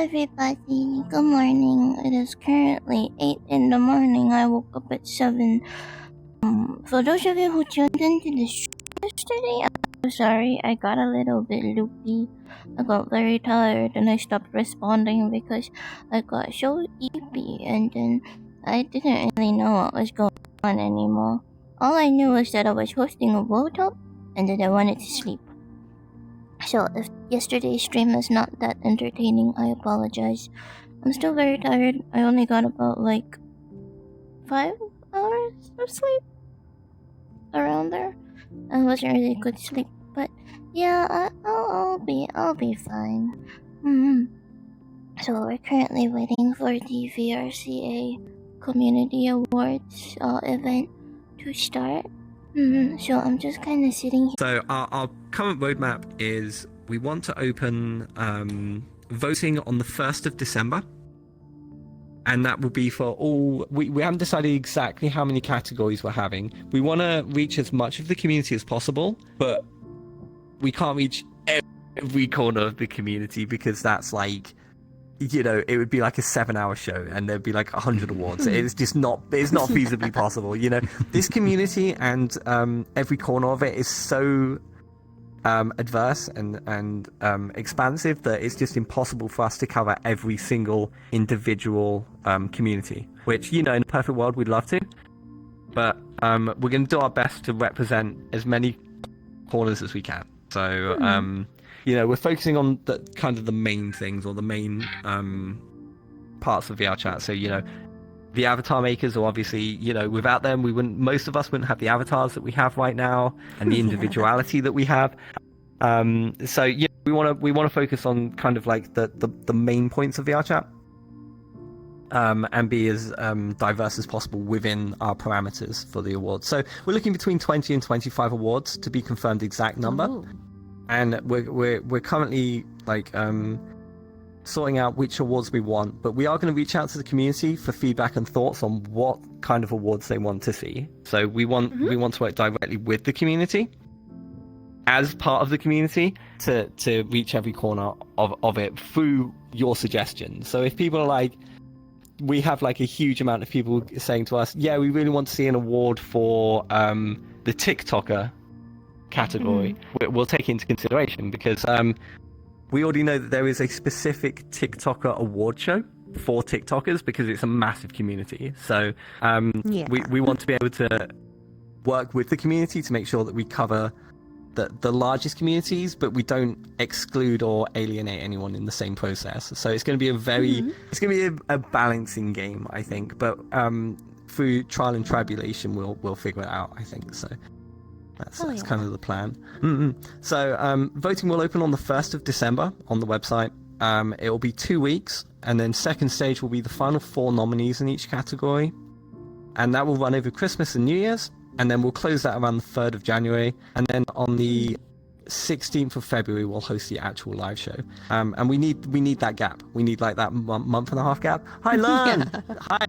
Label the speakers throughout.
Speaker 1: everybody. Good morning. It is currently 8 in the morning. I woke up at 7. For those of you who tuned into the show yesterday, I'm sorry. I got a little bit loopy. I got very tired and I stopped responding because I got so sleepy, and then I didn't really know what was going on anymore. All I knew was that I was hosting a World Cup and that I wanted to sleep. So if yesterday's stream is not that entertaining, I apologize. I'm still very tired. I only got about 5 hours of sleep around there. I wasn't really good sleep, but yeah, I'll be fine. So we're currently waiting for the VRCA Community Awards event to start. So I'm just kind of sitting here.
Speaker 2: So our current roadmap is we want to open voting on the 1st of December. And that will be for all... We haven't decided exactly how many categories we're having. We want to reach as much of the community as possible, but we can't reach every corner of the community because that's it would be like a 7-hour show and there'd be 100 awards. It's just not feasibly possible. This community and every corner of it is so adverse and expansive that it's just impossible for us to cover every single individual community, which, in a perfect world, we'd love to. But we're going to do our best to represent as many corners as we can. So, we're focusing on the main things or the main parts of VRChat. So, the avatar makers are obviously, without them, most of us wouldn't have the avatars that we have right now and the individuality that we have. We want to focus on the main points of VRChat and be as diverse as possible within our parameters for the awards. So we're looking between 20 and 25 awards to be confirmed exact number. Ooh. And we're currently sorting out which awards we want, but we are going to reach out to the community for feedback and thoughts on what kind of awards they want to see. So we want to work directly with the community as part of the community to reach every corner of it through your suggestions. So if people are we have a huge amount of people saying to us, yeah, we really want to see an award for the TikToker category, we'll take it into consideration because we already know that there is a specific TikToker award show for TikTokers because it's a massive community. So we want to be able to work with the community to make sure that we cover the largest communities, but we don't exclude or alienate anyone in the same process. So it's going to be it's going to be a balancing game, I think. But through trial and tribulation, we'll figure it out, I think. So that's kind of the plan. So voting will open on the 1st of December on the website. It will be 2 weeks, and then second stage will be the final 4 nominees in each category, and that will run over Christmas and New Year's, and then we'll close that around the 3rd of January, and then on the 16th of February we'll host the actual live show. And we need that gap. We need that month and a half gap. Hi, Lon. Hi.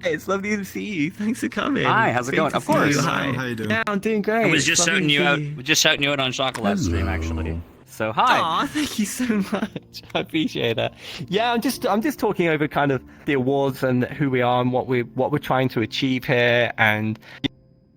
Speaker 2: It's lovely to see you. Thanks for coming.
Speaker 3: Hi, how's it going? Of course.
Speaker 2: Hi.
Speaker 4: How you doing?
Speaker 2: Yeah, I'm doing great.
Speaker 3: I was just shouting you out. Just shouting you out on Chocolate's stream, actually. So hi.
Speaker 2: Aw, thank you so much. I appreciate that. Yeah, I'm just talking over kind of the awards and who we are and what we're trying to achieve here, and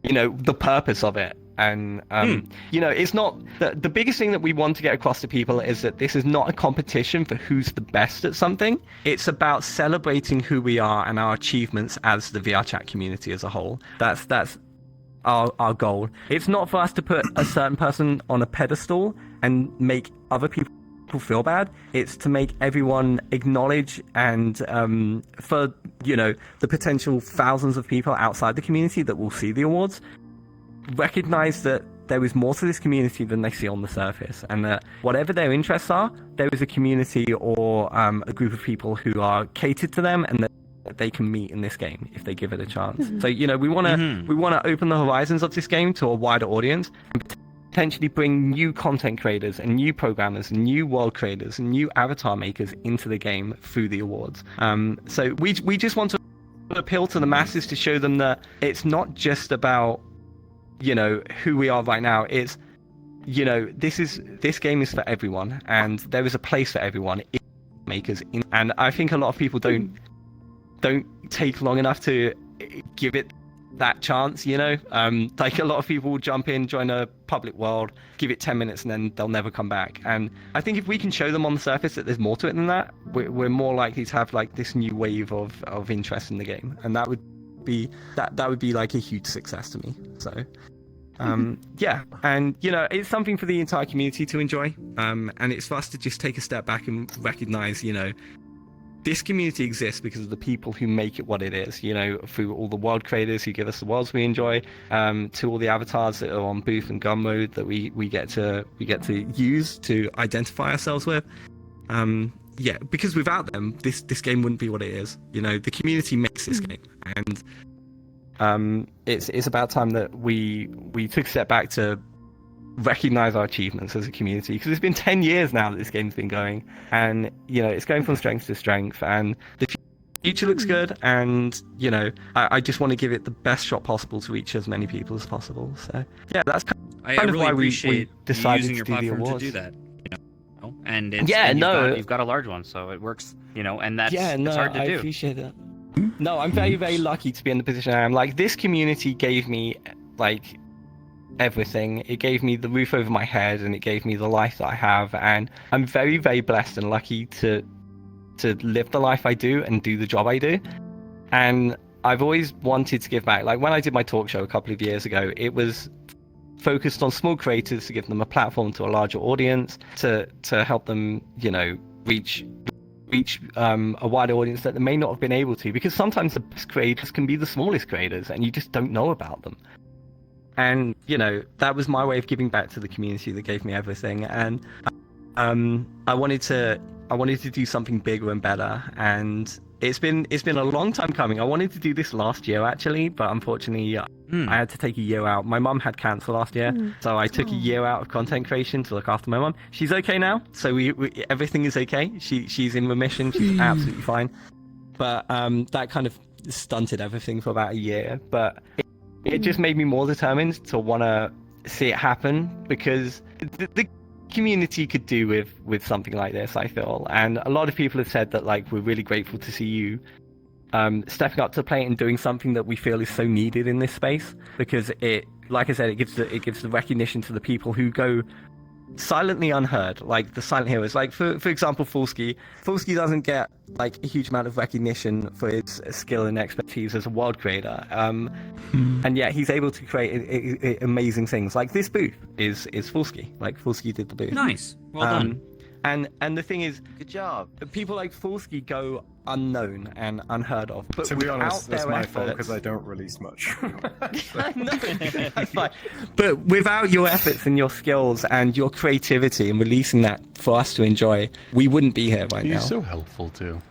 Speaker 2: the purpose of it. And it's not the biggest thing that we want to get across to people is that this is not a competition for who's the best at something. It's about celebrating who we are and our achievements as the VRChat community as a whole. That's our goal. It's not for us to put a certain person on a pedestal and make other people feel bad. It's to make everyone acknowledge and for the potential thousands of people outside the community that will see the awards, recognize that there is more to this community than they see on the surface, and that whatever their interests are, there is a community or a group of people who are catered to them and that they can meet in this game if they give it a chance. So we want to open the horizons of this game to a wider audience and potentially bring new content creators and new programmers and new world creators and new avatar makers into the game through the awards. So we just want to appeal to the masses to show them that it's not just about who we are right now. It's this game is for everyone, and there is a place for everyone makers, and I think a lot of people don't take long enough to give it that chance, you know. Like a lot of people will jump in, join a public world, give it 10 minutes, and then they'll never come back. And I think if we can show them on the surface that there's more to it than that, we're more likely to have like this new wave of interest in the game, and that would be like a huge success to me. So yeah, and you know, it's something for the entire community to enjoy, and it's for us to just take a step back and recognize, you know, this community exists because of the people who make it what it is, you know, through all the world creators who give us the worlds we enjoy, to all the avatars that are on booth and gun mode that we get to use to identify ourselves with. Yeah, because without them, this game wouldn't be what it is. You know, the community makes this game, and it's about time that we took a step back to recognize our achievements as a community, because it's been 10 years now that this game's been going, and you know, it's going from strength to strength, and the future looks good, and you know, I just want to give it the best shot possible to reach as many people as possible. So yeah, that's kind of why we decided
Speaker 3: using your
Speaker 2: to do the
Speaker 3: platform
Speaker 2: awards.
Speaker 3: to do that, you know. And it's,
Speaker 2: yeah,
Speaker 3: and
Speaker 2: no,
Speaker 3: you've got a large one, so it works, you know, and that's
Speaker 2: it's
Speaker 3: hard to
Speaker 2: I
Speaker 3: do.
Speaker 2: appreciate that. No, I'm very, very lucky to be in the position I am. Like, this community gave me like everything. It gave me the roof over my head, and it gave me the life that I have, and I'm very, very blessed and lucky to live the life I do and do the job I do. And I've always wanted to give back. Like when I did my talk show a couple of years ago, it was focused on small creators to give them a platform to a larger audience, to help them, you know, reach a wider audience that they may not have been able to, because sometimes the best creators can be the smallest creators and you just don't know about them. And you know, that was my way of giving back to the community that gave me everything. And I wanted to do something bigger and better, and it's been a long time coming. I wanted to do this last year actually, but unfortunately I had to take a year out. My mum had cancer last year, so I took a year out of content creation to look after my mum. She's okay now, so we everything is okay. She's in remission. She's absolutely fine. But that kind of stunted everything for about a year. But it just made me more determined to want to see it happen, because the community could do with something like this, I feel. And a lot of people have said that, like, we're really grateful to see you stepping up to the plate and doing something that we feel is so needed in this space, because it, like I said, it gives the recognition to the people who go silently unheard, like the silent heroes. Like for example, Fulski doesn't get like a huge amount of recognition for his skill and expertise as a world creator, and yet he's able to create amazing things. Like this booth is Fulski. Like Fulski did the booth.
Speaker 3: Nice, well done.
Speaker 2: And the thing is,
Speaker 3: Good job.
Speaker 2: people like Fulski go unknown and unheard of. But
Speaker 4: to be honest, that's my fault
Speaker 2: efforts,
Speaker 4: because I don't release much.
Speaker 2: no, that's fine. But without your efforts and your skills and your creativity and releasing that for us to enjoy, we wouldn't be here right now.
Speaker 5: He's so helpful too.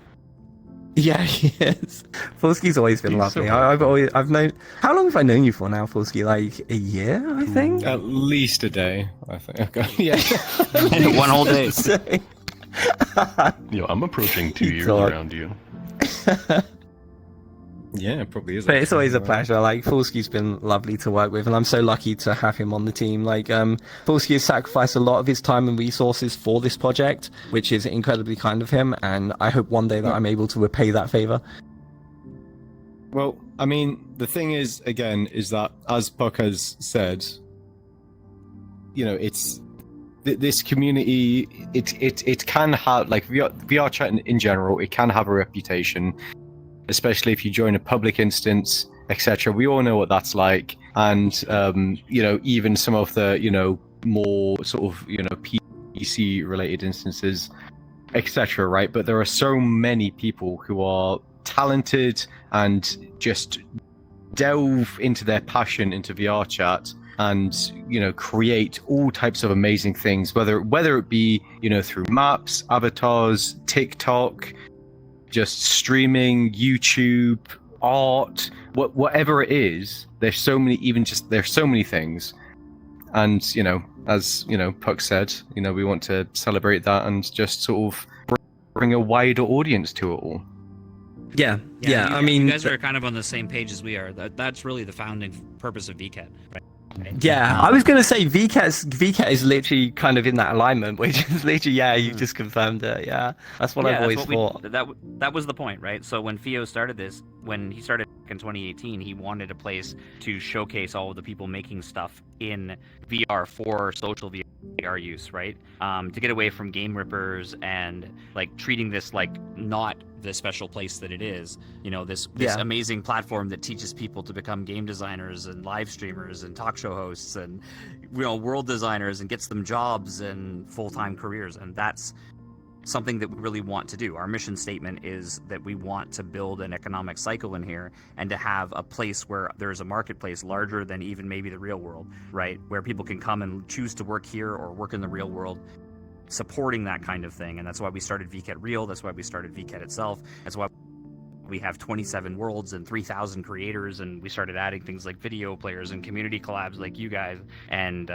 Speaker 2: Yeah, he is. Fulski's always been lovely.
Speaker 5: So
Speaker 2: I've known. How long have I known you for now, Fulski? Like a year, I think.
Speaker 4: At least a day, I think. Okay.
Speaker 2: Yeah.
Speaker 3: One whole day.
Speaker 5: Yo, I'm approaching 2 years
Speaker 2: God.
Speaker 5: around you.
Speaker 4: Yeah, it probably is.
Speaker 2: But it's always a
Speaker 4: actually.
Speaker 2: pleasure. Like, Fulski's been lovely to work with, and I'm so lucky to have him on the team. Like, Fulski has sacrificed a lot of his time and resources for this project, which is incredibly kind of him, and I hope one day that I'm able to repay that favor.
Speaker 4: Well, I mean, the thing is, again, is that, as Puck has said, you know, it's this community, it can have, like, VRChat in general, it can have a reputation, especially if you join a public instance, etc. We all know what that's like. And, you know, even some of the, you know, more sort of, you know, PC related instances, etc. Right? But there are so many people who are talented and just delve into their passion into VRChat and, you know, create all types of amazing things, whether it be, you know, through maps, avatars, TikTok, just streaming, YouTube, art, whatever it is. There's so many things. And, you know, as, you know, Puck said, you know, we want to celebrate that and just sort of bring a wider audience to it all.
Speaker 2: Yeah.
Speaker 3: I mean, you guys are kind of on the same page as we are. That's really the founding purpose of Vket, right?
Speaker 2: Yeah, I was gonna say Vket is literally kind of in that alignment, which is literally you just confirmed it. Yeah, that's what I've always thought.
Speaker 3: That was the point, right? So when Theo started this, when he started in 2018, he wanted a place to showcase all of the people making stuff in VR for social VR use, right? To get away from game rippers and like treating this like not the special place that it is, this amazing platform that teaches people to become game designers and live streamers and talk show hosts and world designers and gets them jobs and full-time careers. And that's something that we really want to do. Our mission statement is that we want to build an economic cycle in here and to have a place where there's a marketplace larger than even maybe the real world, right? Where people can come and choose to work here or work in the real world, supporting that kind of thing. And that's why we started Vket Real. That's why we started Vket itself. That's why we have 27 worlds and 3,000 creators, and we started adding things like video players and community collabs like you guys, and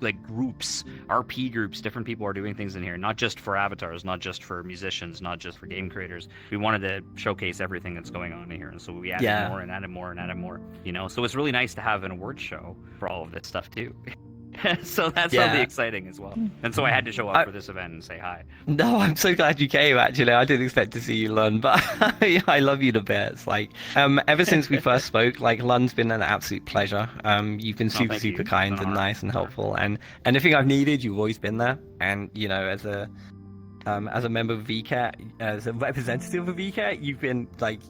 Speaker 3: like groups, RP groups. Different people are doing things in here, not just for avatars, not just for musicians, not just for game creators. We wanted to showcase everything that's going on in here, and so we added more and added more and added more. So it's really nice to have an award show for all of this stuff too. So that's really exciting as well. And so I had to show up for this event and say hi.
Speaker 2: No, I'm so glad you came, actually. I didn't expect to see you, Lund, but I love you to bits. Like, ever since we first spoke, like, Lund's been an absolute pleasure. You've been super kind and nice and helpful, and anything I've needed, you've always been there. And, as a member of VCAT, as a representative of VCAT, you've been, like,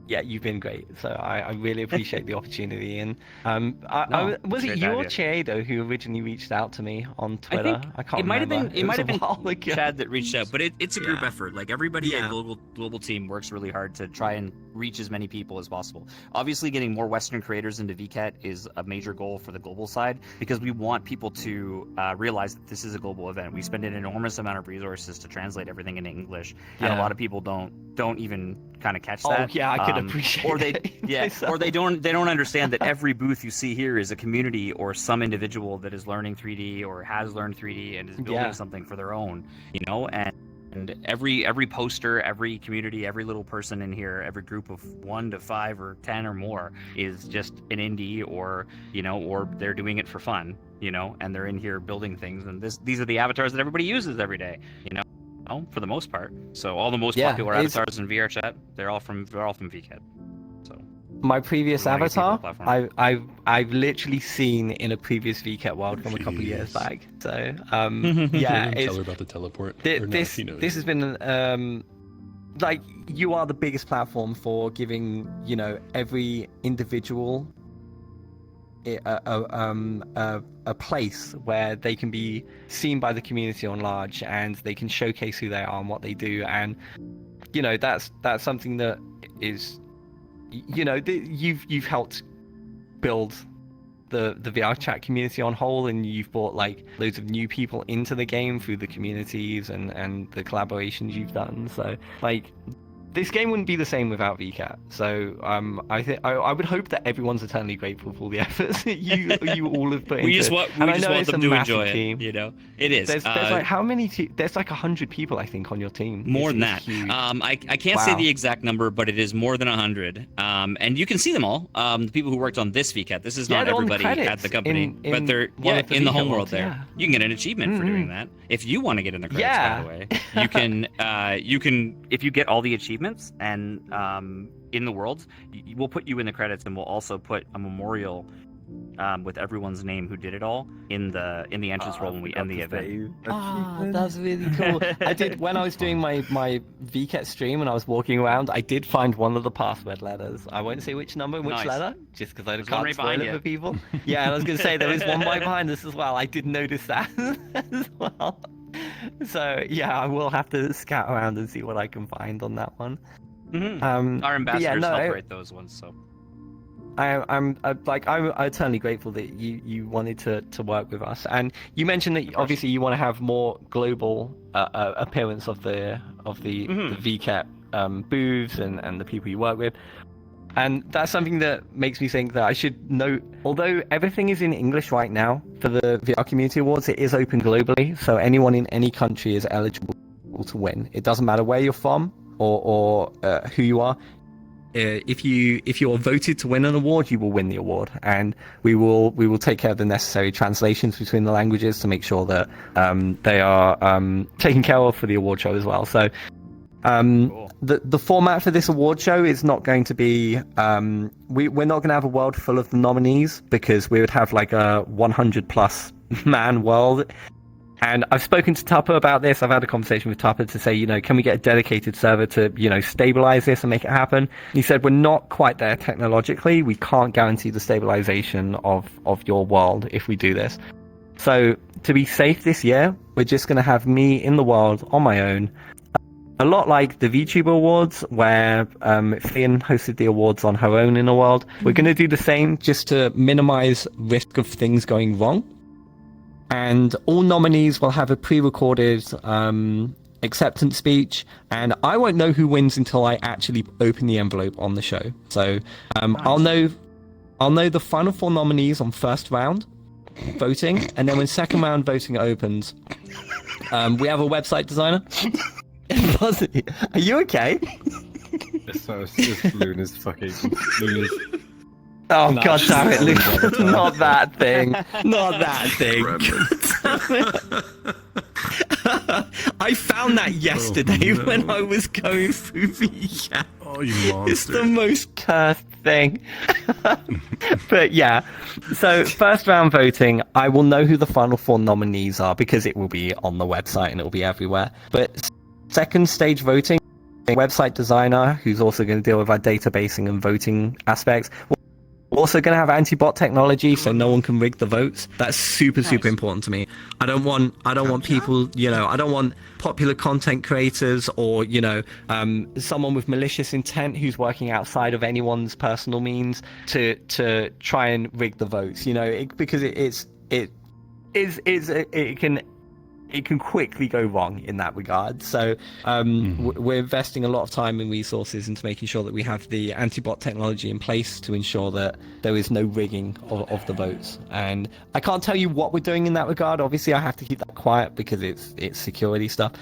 Speaker 2: you've been great. So I really appreciate the opportunity. And was it you or Chiedo who originally reached out to me on Twitter? I can't remember.
Speaker 3: It might have been Chad that reached out, but it's a group effort. Like everybody at global team works really hard to try and reach as many people as possible. Obviously, getting more Western creators into VCAT is a major goal for the global side because we want people to realize that this is a global event. We spend an enormous amount of resources to translate everything into English, and a lot of people don't even kind of catch that.
Speaker 2: I could appreciate
Speaker 3: or they
Speaker 2: it.
Speaker 3: Or they don't understand that every booth you see here is a community or some individual that is learning 3D or has learned 3D and is building something for their own, and every poster, every community, every little person in here, every group of 1 to 5 or 10 or more is just an indie or they're doing it for fun, and they're in here building things, and these are the avatars that everybody uses every day, for the most part. So all the most popular avatars in VRChat, they're all from Vket. So
Speaker 2: my previous avatar, I've literally seen in a previous Vket world from a couple of years back. So
Speaker 5: tell her about the teleport.
Speaker 2: This has been like, you are the biggest platform for giving every individual a place where they can be seen by the community on large, and they can showcase who they are and what they do. And that's something that is you've helped build the VRChat community on whole, and you've brought like loads of new people into the game through the communities and the collaborations you've done. So like, this game wouldn't be the same without VCAT. So I think I would hope that everyone's eternally grateful for all the efforts that you all have put into it.
Speaker 3: We just want them to enjoy
Speaker 2: team.
Speaker 3: it. It is.
Speaker 2: There's like how many? There's like 100 people, I think, on your team.
Speaker 3: More than that. I can't say the exact number, but it is more than 100. And you can see them all. The people who worked on this VCAT. This is not everybody at the company, but they're in the homeworld there. Yeah. You can get an achievement for doing that. If you want to get in the credits, by the way, you can if you get all the achievements and in the world, we'll put you in the credits, and we'll also put a memorial with everyone's name who did it all in the entrance roll when we end the event.
Speaker 2: That's really cool. I did, when I was doing my VCAT stream and I was walking around, I did find one of the password letters. I won't say which number and which letter, just because I can't spoil it for people. Yeah, and I was going to say there is one right behind us as well. I did notice that as well. So yeah, I will have to scout around and see what I can find on that one.
Speaker 3: Mm-hmm. Our ambassadors help write those ones, so.
Speaker 2: I'm eternally grateful that you wanted to work with us, and you mentioned that obviously you want to have more global appearance of the VCAT booths and the people you work with, and that's something that makes me think that I should note, although everything is in English right now for the VR Community Awards, it is open globally, so anyone in any country is eligible to win. It doesn't matter where you're from or who you are. if you're voted to win an award, you will win the award, and we will take care of the necessary translations between the languages to make sure that they are taken care of for the award show as well. So cool. The format for this award show is not going to be we're not going to have a world full of the nominees, because we would have like a 100+ man world. And I've spoken to Tupper about this. I've had a conversation with Tupper to say, can we get a dedicated server to, stabilize this and make it happen? He said, we're not quite there technologically. We can't guarantee the stabilization of your world if we do this. So to be safe this year, we're just going to have me in the world on my own. A lot like the VTuber awards, where Fionn hosted the awards on her own in a world. We're going to do the same just to minimize risk of things going wrong. And all nominees will have a pre-recorded acceptance speech, and I won't know who wins until I actually open the envelope on the show. So nice. I'll know the final 4 nominees on first round voting, and then when second round voting opens, we have a website designer. Are you okay?
Speaker 4: It's Luna's fucking Luna's.
Speaker 2: Oh, God damn it, Luke. Not that thing. Not that thing. I found that yesterday when I was going through VRChat.
Speaker 5: Oh, you monster.
Speaker 2: It's the most cursed thing. But yeah, so first round voting, I will know who the final 4 nominees are, because it will be on the website and it will be everywhere. But second stage voting, website designer, who's also going to deal with our databasing and voting aspects. We're also going to have anti-bot technology, so no one can rig the votes. That's super important to me. I don't want people, I don't want popular content creators or, someone with malicious intent who's working outside of anyone's personal means to try and rig the votes, because it can quickly go wrong in that regard. So we're investing a lot of time and resources into making sure that we have the anti-bot technology in place to ensure that there is no rigging of the votes. And I can't tell you what we're doing in that regard. Obviously, I have to keep that quiet because it's security stuff.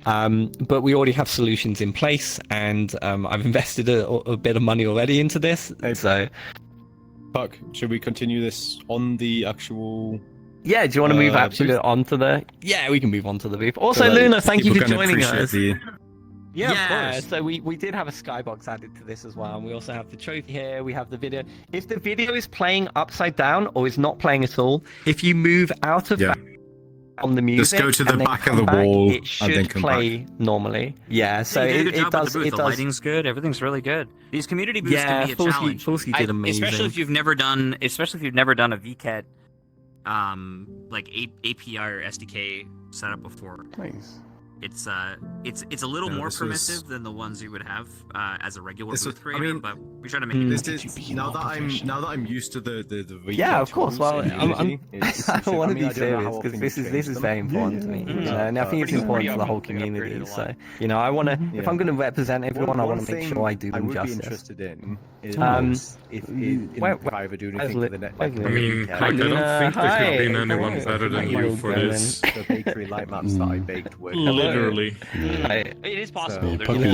Speaker 2: But we already have solutions in place, and I've invested a bit of money already into this. So,
Speaker 4: Puck, should we continue this on the actual...
Speaker 2: Yeah, do you want to move onto the... Yeah, we can move on to the booth. Also, Luna, thank you for joining us. Yeah, of course. So we did have a skybox added to this as well, and we also have the trophy here. We have the video. If the video is playing upside down or is not playing at all, if you move out of on the music,
Speaker 4: just go to the back of the wall,
Speaker 2: it should play normally. Yeah, so it does.
Speaker 3: The lighting's good. Everything's really good. These community booths can be a challenge.
Speaker 2: Fulsky did amazing.
Speaker 3: Especially if you've never done a Vket. Like API or SDK setup before.
Speaker 2: Nice.
Speaker 3: It's a little more permissive than the ones you would have as a regular booth creator, but we try to make it.
Speaker 4: Now that I'm used to the
Speaker 2: yeah, of course. Well, I don't want to be serious because this is very important to me, and I think it's important to the whole community. So I want to, if I'm going to represent everyone, I want to make sure I do them justice.
Speaker 4: Interested in is if I ever do anything for the net.
Speaker 5: I mean, I don't think there could be anyone better than you for this.
Speaker 4: The bakery light maps that I baked were
Speaker 5: literally.
Speaker 3: It is possible.
Speaker 2: Thank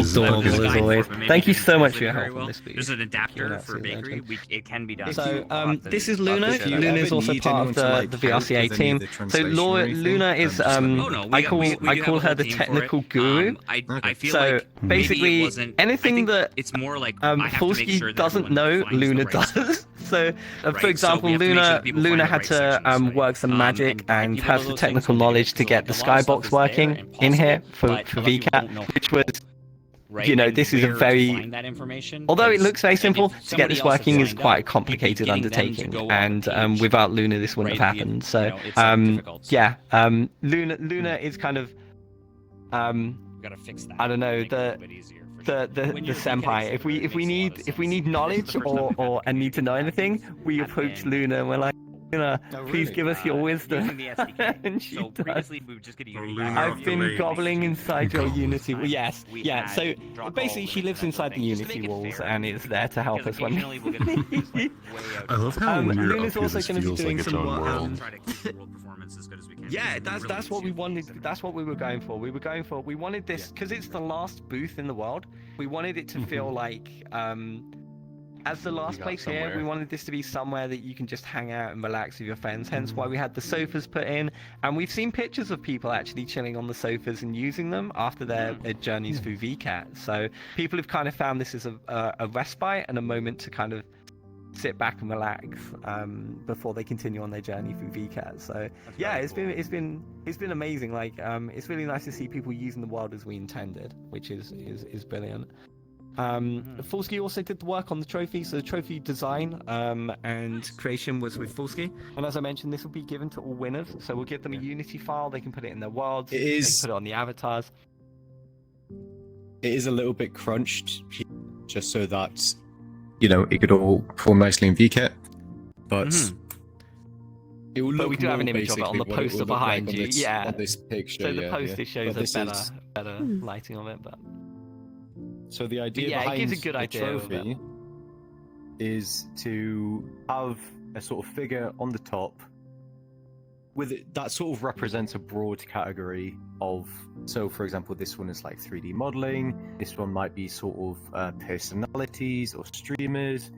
Speaker 2: you so much for your help on this video.
Speaker 3: There's an adapter for bakery. It can be done.
Speaker 2: So this is Luna. Luna is also part of the VRCA team. So Luna is I call her the technical guru.
Speaker 3: I feel
Speaker 2: so
Speaker 3: like
Speaker 2: basically anything that
Speaker 3: it's more like
Speaker 2: Fulsky doesn't know, Luna does. So for example, Luna had to work some magic and has the technical knowledge to get the skybox working in here for Vket, which was this is a very, although it looks very simple, to get this working is quite a complicated undertaking, and without Luna this wouldn't have happened. So Luna is kind of I don't know, the senpai. If we need knowledge or need to know anything, we approach Luna and we're like, Luna,
Speaker 4: Oh,
Speaker 2: please
Speaker 4: really?
Speaker 2: give us your wisdom.
Speaker 3: Using the SDK.
Speaker 2: And she
Speaker 3: So
Speaker 2: does.
Speaker 3: previously we would just get a Unity
Speaker 5: Luna
Speaker 3: background.
Speaker 5: of
Speaker 2: I've
Speaker 5: the
Speaker 2: been
Speaker 5: lake.
Speaker 2: gobbling inside your Unity.
Speaker 3: Time,
Speaker 2: Yes,
Speaker 3: we
Speaker 2: yeah.
Speaker 3: had
Speaker 2: So
Speaker 3: drop
Speaker 2: basically,
Speaker 3: all
Speaker 2: she lives
Speaker 3: limits and
Speaker 2: inside
Speaker 3: that
Speaker 2: the
Speaker 3: sort of thing,
Speaker 2: Unity
Speaker 3: just to make it
Speaker 2: walls
Speaker 3: fair,
Speaker 2: and is there to help
Speaker 3: because
Speaker 2: us when.
Speaker 3: occasionally we'll get a booth that's, like, way out
Speaker 5: I love how when you're
Speaker 2: Luna's
Speaker 5: up here,
Speaker 2: also
Speaker 5: this
Speaker 2: going to be
Speaker 5: feels
Speaker 2: doing
Speaker 5: like its
Speaker 2: some
Speaker 5: own
Speaker 2: work.
Speaker 5: world.
Speaker 3: try to keep the world performance as good as we can.
Speaker 2: Yeah,
Speaker 3: because we
Speaker 2: that's
Speaker 3: really
Speaker 2: what we
Speaker 3: need to
Speaker 2: wanted.
Speaker 3: consider
Speaker 2: That's what we were going for. We wanted this because it's the last booth in the world. We wanted it to feel like as the last
Speaker 4: got
Speaker 2: place here,
Speaker 4: somewhere.
Speaker 2: we wanted this to be somewhere that you can just hang out and relax with your friends. Hence why we had the sofas put in. And we've seen pictures of people actually chilling on the sofas and using them after their journeys through Vket. So people have kind of found this as a respite and a moment to kind of sit back and relax before they continue on their journey through Vket. So yeah, it's been amazing. Like it's really nice to see people using the world as we intended, which is brilliant. Fulski also did the work on the trophy, so the trophy design and creation was with Fulski. And as I mentioned, this will be given to all winners, so we'll give them a Unity file. They can put it in their worlds.
Speaker 4: It
Speaker 2: They
Speaker 4: is-
Speaker 2: can put it on the avatars.
Speaker 4: It is a little bit crunched, just so that it could all form nicely in VKit, but it will look
Speaker 2: But we do have an
Speaker 4: more
Speaker 2: image of it on the
Speaker 4: basically what it
Speaker 2: poster
Speaker 4: will look
Speaker 2: behind
Speaker 4: like
Speaker 2: you.
Speaker 4: on this,
Speaker 2: Yeah.
Speaker 4: on this picture.
Speaker 2: So the
Speaker 4: yeah,
Speaker 2: poster
Speaker 4: yeah.
Speaker 2: shows
Speaker 4: But
Speaker 2: a
Speaker 4: this
Speaker 2: better
Speaker 4: is-
Speaker 2: better lighting of it, but
Speaker 4: So the idea
Speaker 2: yeah, it
Speaker 4: behind
Speaker 2: gives a good
Speaker 4: the
Speaker 2: idea of
Speaker 4: trophy is to have a sort of figure on the top with it, that sort of represents a broad category of. So, for example, this one is like 3D modeling. This one might be sort of personalities or streamers.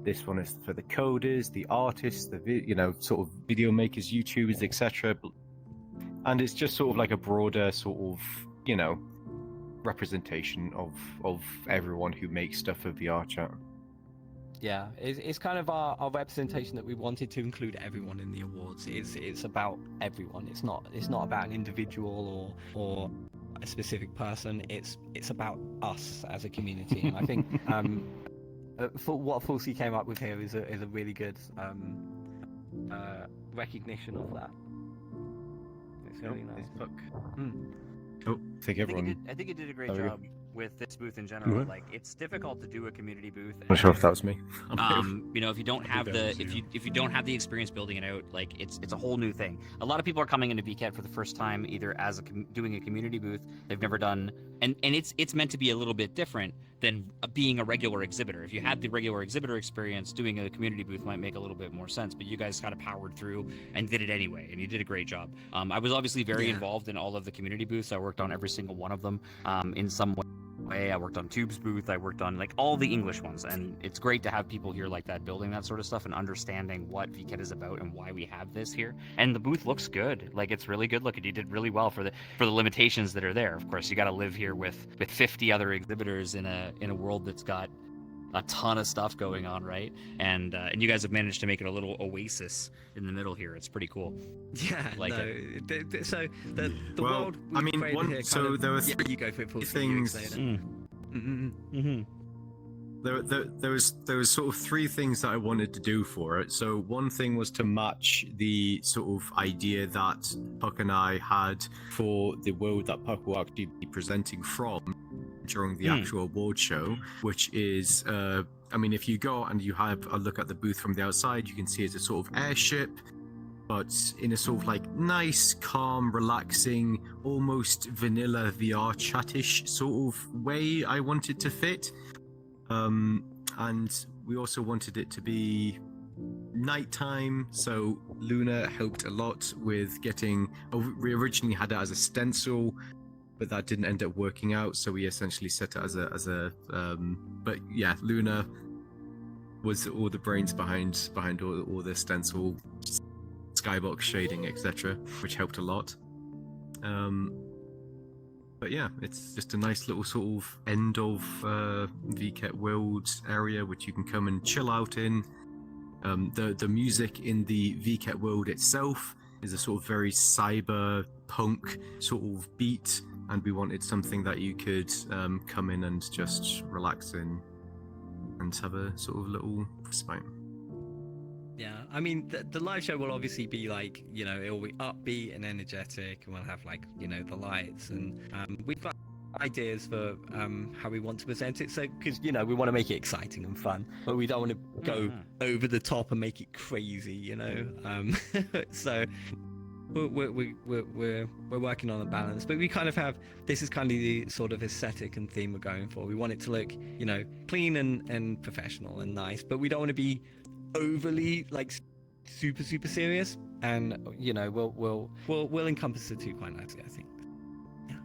Speaker 4: This one is for the coders, the artists, the sort of video makers, YouTubers, etc. And it's just sort of like a broader sort of representation of everyone who makes stuff for VRChat.
Speaker 2: yeah, it's kind of our representation that we wanted to include everyone in the awards. It's about everyone. It's not about an individual or a specific person. It's about us as a community. And I think for what Fulci came up with here is a really good recognition of that. It's really nice.
Speaker 4: Oh, I think everyone.
Speaker 3: I think it did a great
Speaker 4: There we go.
Speaker 3: job with this booth in general.
Speaker 5: What?
Speaker 3: Like, it's difficult to do a community booth.
Speaker 4: I'm not sure if that was me.
Speaker 3: If you don't have if you don't have the experience building it out, like it's a whole new thing. A lot of people are coming into VCAT for the first time, either as doing a community booth they've never done, and it's meant to be a little bit different than being a regular exhibitor. If you had the regular exhibitor experience, doing a community booth might make a little bit more sense. But you guys kind of powered through and did it anyway, and you did a great job. I was obviously very involved in all of the community booths. I worked on every single one of them in some way. I worked on Tube's booth. I worked on like all the English ones, and it's great to have people here like that building that sort of stuff and understanding what VCAT is about and why we have this here. And the booth looks good. Like, it's really good looking. You did really well for the limitations that are there. Of course, you got to live here with 50 other exhibitors in a world that's got a ton of stuff going on, right? And you guys have managed to make it a little oasis in the middle here. It's pretty cool.
Speaker 2: Yeah,
Speaker 3: Like
Speaker 2: so the
Speaker 4: Well,
Speaker 2: world.
Speaker 4: I mean, there were
Speaker 2: yeah, you go for it, Fulci, you
Speaker 4: things.
Speaker 2: explain it.
Speaker 3: Mm-hmm.
Speaker 4: There was sort of three things that I wanted to do for it. So one thing was to match the sort of idea that Puck and I had for the world that Puck will actually be presenting from during the actual award show, which is I mean, if you go and you have a look at the booth from the outside, you can see it's a sort of airship, but in a sort of like nice, calm, relaxing, almost vanilla VR chat-ish sort of way I wanted to fit. And we also wanted it to be nighttime, so Luna helped a lot with getting. We originally had it as a stencil, but that didn't end up working out, so we essentially set it as a. But yeah, Luna was all the brains behind all the stencil, skybox shading, etc., which helped a lot. But yeah, it's just a nice little sort of end of VCAT world area which you can come and chill out in. The music in the VCAT world itself is a sort of very cyberpunk sort of beat, and we wanted something that you could come in and just relax in and have a sort of little respite.
Speaker 2: Yeah, I mean, the live show will obviously be like, it'll be upbeat and energetic, and we'll have like, the lights, and we've got ideas for how we want to present it. So, because we want to make it exciting and fun, but we don't want to go over the top and make it crazy, So we're working on a balance, but we kind of have this is kind of the sort of aesthetic and theme we're going for. We want it to look, clean and professional and nice, but we don't want to be overly like super serious. And we'll encompass the two quite nicely, I think. Yeah.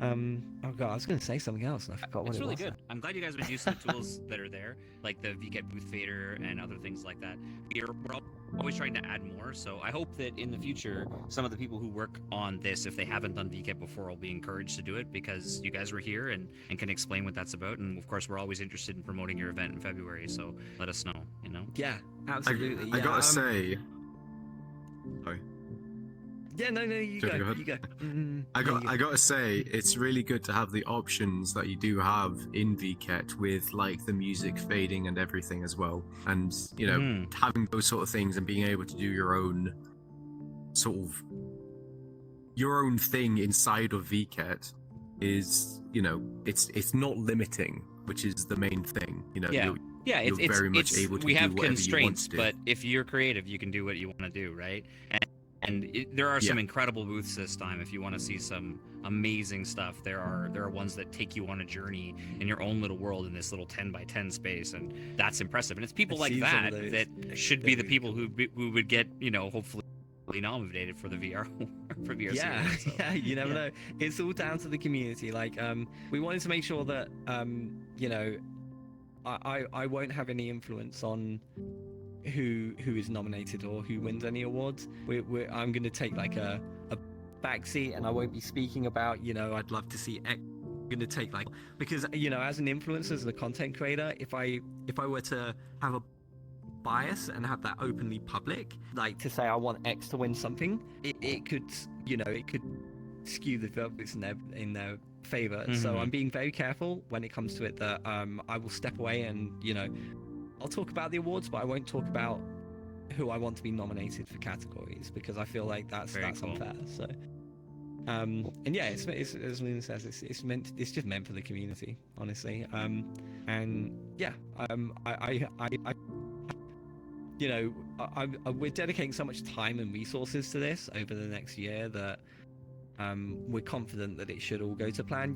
Speaker 2: Oh god, I was going to say something else and I forgot what it was.
Speaker 3: It's really good. I'm glad you guys have been using the tools that are there, like the Vket booth fader and other things like that. We're always trying to add more, so I hope that in the future, some of the people who work on this, if they haven't done Vket before, will be encouraged to do it because you guys were here and can explain what that's about. And of course, we're always interested in promoting your event in February, so let us know,
Speaker 2: Yeah, absolutely.
Speaker 5: I gotta say... Sorry.
Speaker 2: Yeah, no, you go. You go.
Speaker 5: I gotta say, it's really good to have the options that you do have in Vket with like the music fading and everything as well, and having those sort of things and being able to do your own thing inside of Vket is it's not limiting, which is the main thing. You're very much able to
Speaker 3: we
Speaker 5: do
Speaker 3: have
Speaker 5: whatever
Speaker 3: constraints,
Speaker 5: you want to do.
Speaker 3: but if you're creative, you can do what you want to do, right? And there are some incredible booths this time. If you want to see some amazing stuff, there are ones that take you on a journey in your own little world in this little 10 by 10 space, and that's impressive. And it's people like that should be the people who would get hopefully nominated for the for VRC.
Speaker 2: Yeah,
Speaker 3: so.
Speaker 2: yeah. You never know. It's all down to the community. Like we wanted to make sure that I won't have any influence on who is nominated or who wins any awards. I'm going to take like a backseat, and I won't be speaking about I'd love to see X. I'm going to take because as an influencer, as a content creator, if I were to have a bias and have that openly public, like to say I want X to win something, it could skew the votes in their favor. So I'm being very careful when it comes to it that I will step away and I'll talk about the awards, but I won't talk about who I want to be nominated for categories because I feel like that's cool. Unfair. So, and yeah, it's as Luna says, it's just meant for the community, honestly. And yeah, we're dedicating so much time and resources to this over the next year that we're confident that it should all go to plan.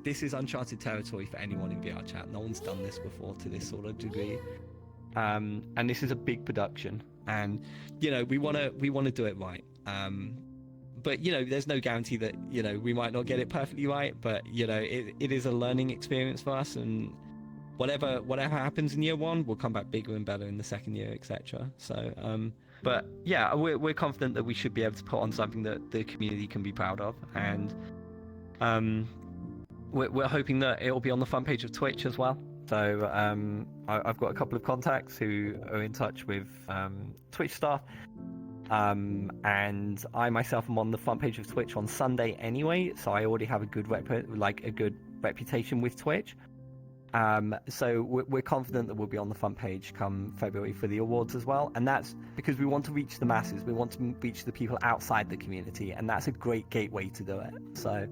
Speaker 2: This is uncharted territory for anyone in VRChat. No one's done this before to this sort of degree, and this is a big production. And we want to do it right. But there's no guarantee that we might not get it perfectly right. But it is a learning experience for us, and whatever happens in year one, we'll come back bigger and better in the second year, etc. So. But yeah, we're confident that we should be able to put on something that the community can be proud of, and we're hoping that it will be on the front page of Twitch as well. So I've got a couple of contacts who are in touch with Twitch staff, and I myself am on the front page of Twitch on Sunday anyway, so I already have a good reputation with Twitch. So we're confident that we'll be on the front page come February for the awards as well, and that's because we want to reach the masses. We want to reach the people outside the community, and that's a great gateway to do it. So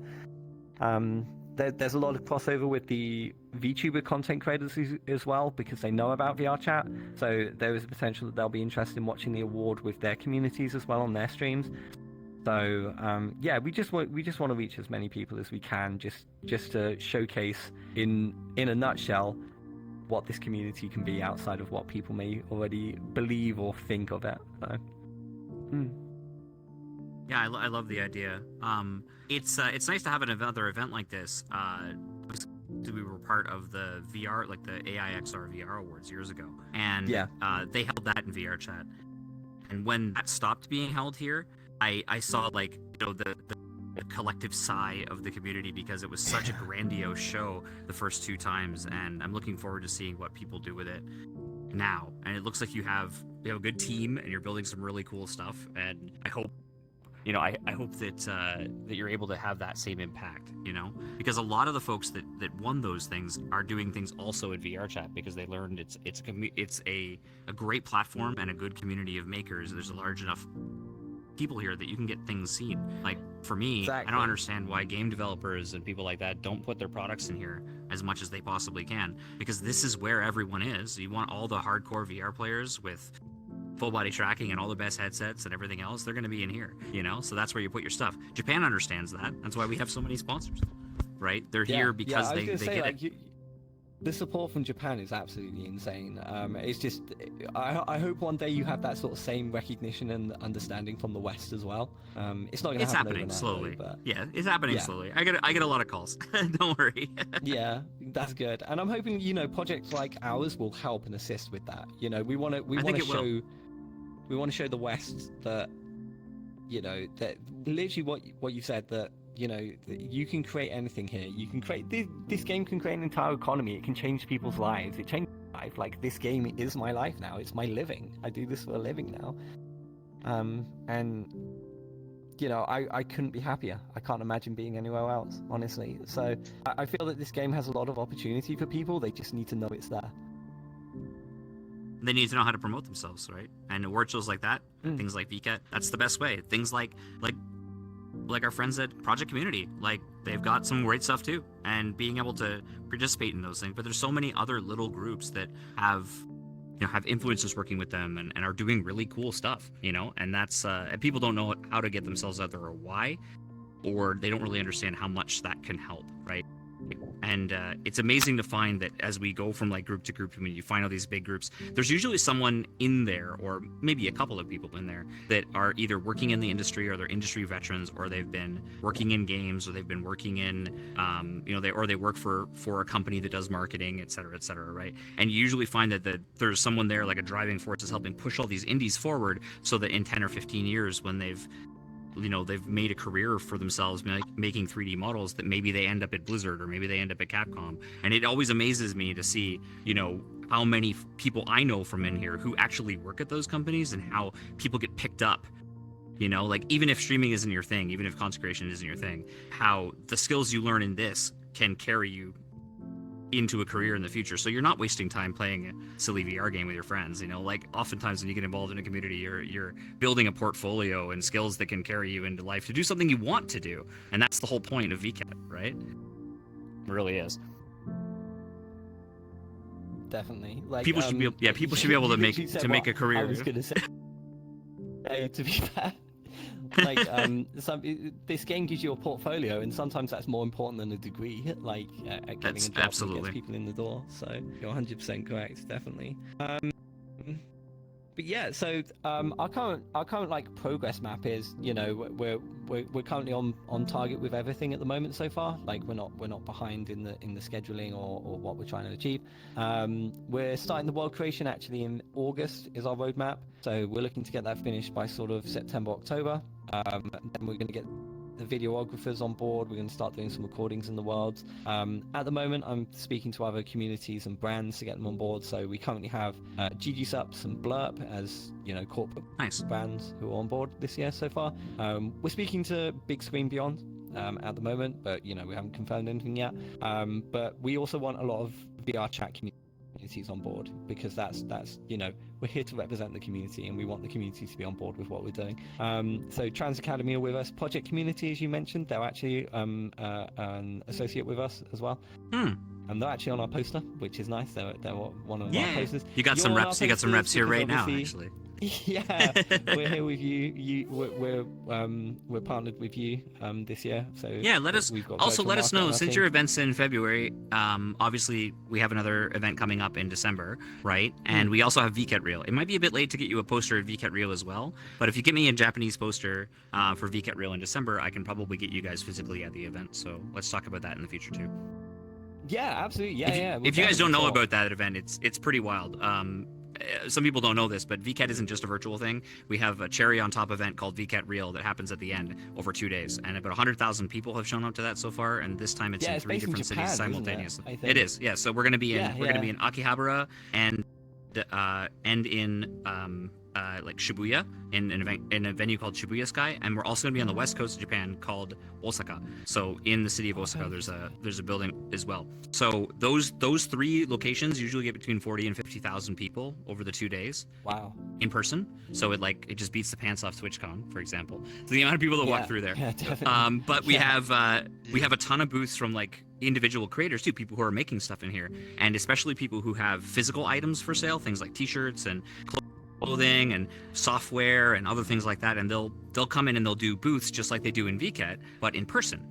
Speaker 2: there's a lot of crossover with the VTuber content creators as well, because they know about VRChat. So there is a potential that they'll be interested in watching the award with their communities as well on their streams. So yeah, we just want to reach as many people as we can, just to showcase in a nutshell what this community can be outside of what people may already believe or think of it. So,
Speaker 3: Yeah, I love the idea. It's nice to have another event like this. We were part of the VR, like the AIXR VR Awards years ago, and they held that in VRChat. And when that stopped being held here, I saw the collective sigh of the community because it was such a grandiose show the first two times, and I'm looking forward to seeing what people do with it now. And it looks like you have a good team and you're building some really cool stuff, and I hope I hope that you're able to have that same impact, because a lot of the folks that won those things are doing things also at VRChat because they learned it's a great platform and a good community of makers. There's a large enough people here that you can get things seen. Like for me, I
Speaker 2: Exactly.
Speaker 3: don't understand why game developers and people like that don't put their products in here as much as they possibly can, because this is where everyone is. You want all the hardcore VR players with full body tracking and all the best headsets and everything else, they're going to be in here, you know? So that's where you put your stuff. Japan understands that. That's why we have so many sponsors, right? They're here because
Speaker 2: I was
Speaker 3: they
Speaker 2: gonna say,
Speaker 3: get it.
Speaker 2: The support from Japan is absolutely insane. It's just, I hope one day you have that sort of same recognition and understanding from the West as well. It's not going to
Speaker 3: It's
Speaker 2: happen
Speaker 3: happening
Speaker 2: overnight,
Speaker 3: slowly.
Speaker 2: though, but
Speaker 3: Yeah, it's happening
Speaker 2: Yeah.
Speaker 3: slowly. I get a lot of calls. Don't worry.
Speaker 2: yeah, that's good. And I'm hoping, you know, projects like ours will help and assist with that. You know, we want
Speaker 3: I
Speaker 2: to
Speaker 3: think it will.
Speaker 2: show, we want to show the West that, you know, that literally what you said, that, you know, you can create anything here. You can create this game can create an entire economy. It can change people's lives. It changes my life. Like, this game is my life now. It's my living. I do this for a living now. And you know, I couldn't be happier. I can't imagine being anywhere else, honestly. So I feel that this game has a lot of opportunity for people. They just need to know it's there.
Speaker 3: They need to know how to promote themselves, right? And award shows like that, things like Vket, that's the best way. Things like our friends at Project Community, like, they've got some great stuff too, and being able to participate in those things. But there's so many other little groups that have, you know, have influencers working with them and are doing really cool stuff, you know. And that's and people don't know how to get themselves out there or why, or they don't really understand how much that can help, right? And it's amazing to find that as we go from like group to group, when you find all these big groups, there's usually someone in there, or maybe a couple of people in there, that are either working in the industry, or they're industry veterans, or they've been working in games, or they've been working in, you know, they work for a company that does marketing, et cetera, right? And you usually find that there's someone there, like a driving force, is helping push all these indies forward, so that in 10 or 15 years, when they've made a career for themselves making 3D models, that maybe they end up at Blizzard, or maybe they end up at Capcom. And it always amazes me to see, you know, how many people I know from in here who actually work at those companies, and how people get picked up, you know, like, even if streaming isn't your thing, even if content creation isn't your thing, how the skills you learn in this can carry you into a career in the future. So you're not wasting time playing a silly VR game with your friends, you know. Like, oftentimes when you get involved in a community, you're building a portfolio and skills that can carry you into life to do something you want to do. And that's the whole point of Vket, right? It really is.
Speaker 2: Definitely. Like,
Speaker 3: People should be able to make a career.
Speaker 2: I was gonna say. To be fair, like, this game gives you a portfolio, and sometimes that's more important than a degree, like, at getting
Speaker 3: That's
Speaker 2: a job
Speaker 3: absolutely.
Speaker 2: and gets people in the door. So you're 100% correct, definitely. But yeah, so our current like progress map is, you know, we're currently on target with everything at the moment so far. Like, we're not behind in the scheduling or what we're trying to achieve. We're starting the world creation actually in August is our roadmap. So we're looking to get that finished by sort of September, October. Then we're going to get the videographers on board. We're going to start doing some recordings in the world. At the moment, I'm speaking to other communities and brands to get them on board. So we currently have GG Sups and Blurp as, you know, corporate brands who are on board this year so far. We're speaking to Big Screen Beyond at the moment, but, you know, we haven't confirmed anything yet. But we also want a lot of VRChat communities on board, because that's you know, we're here to represent the community, and we want the community to be on board with what we're doing. So Trans Academy are with us. Project Community, as you mentioned, they're actually an associate with us as well. And they're actually on our poster, which is nice. They're one of our posters.
Speaker 3: You got some reps. You got some reps here right now, actually.
Speaker 2: Yeah, we're here with you. We're partnered with you this year. So
Speaker 3: yeah, let us know, since your event's in February. Obviously we have another event coming up in December, right? And we also have Vket Reel. It might be a bit late to get you a poster at Vket Reel as well, but if you get me a Japanese poster for Vket Reel in December, I can probably get you guys physically at the event. So let's talk about that in the future too.
Speaker 2: Yeah, absolutely.
Speaker 3: If you guys don't know about that event, it's pretty wild. Some people don't know this, but Vket isn't just a virtual thing. We have a cherry on top event called Vket Reel that happens at the end over 2 days, and about 100,000 people have shown up to that so far. And this time it's in 3 different cities simultaneously. It is, yeah. So we're gonna be in Akihabara and in like Shibuya in a venue called Shibuya Sky, and we're also going to be on the west coast of Japan called Osaka. So in the city of Osaka, there's a building as well. So those 3 locations usually get between 40 and 50,000 people over the 2 days.
Speaker 2: Wow.
Speaker 3: In person. So it just beats the pants off TwitchCon, for example. So the amount of people that walk through there.
Speaker 2: Yeah, definitely.
Speaker 3: But we have a ton of booths from like individual creators too, people who are making stuff in here, and especially people who have physical items for sale, things like t-shirts and clothing and software and other things like that, and they'll come in and they'll do booths just like they do in Vket, but in person.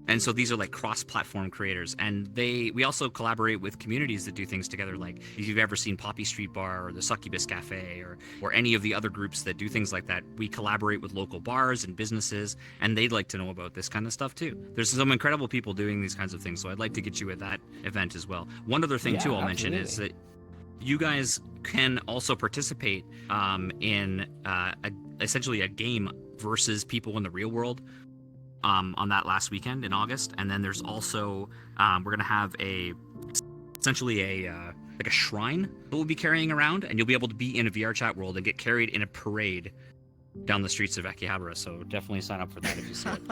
Speaker 3: And so these are like cross-platform creators, and we also collaborate with communities that do things together. Like if you've ever seen Poppy Street Bar or the Succubus Cafe or any of the other groups that do things like that, we collaborate with local bars and businesses, and they'd like to know about this kind of stuff too. There's some incredible people doing these kinds of things, so I'd like to get you at that event as well. One other thing too I'll mention is that you guys can also participate in essentially a game versus people in the real world on that last weekend in August. And then there's also we're going to have essentially a shrine that we'll be carrying around, and you'll be able to be in a VRChat world and get carried in a parade down the streets of Akihabara. So definitely sign up for that if you see it.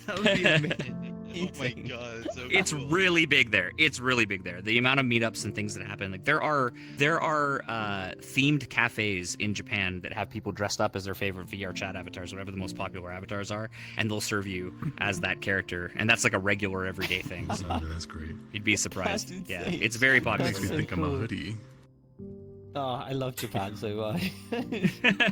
Speaker 6: That would be amazing. Oh my god, so
Speaker 3: It's
Speaker 6: cool.
Speaker 3: really big there. It's really big there. The amount of meetups and things that happen, like there are themed cafes in Japan that have people dressed up as their favorite VRChat avatars, whatever the most popular avatars are, and they'll serve you as that character, and that's like a regular everyday thing. So
Speaker 5: That's great.
Speaker 3: you'd be surprised.
Speaker 2: That's
Speaker 3: Yeah,
Speaker 2: insane.
Speaker 3: it's very popular.
Speaker 5: Makes me think I'm a hoodie.
Speaker 2: Oh, I love Japan so much.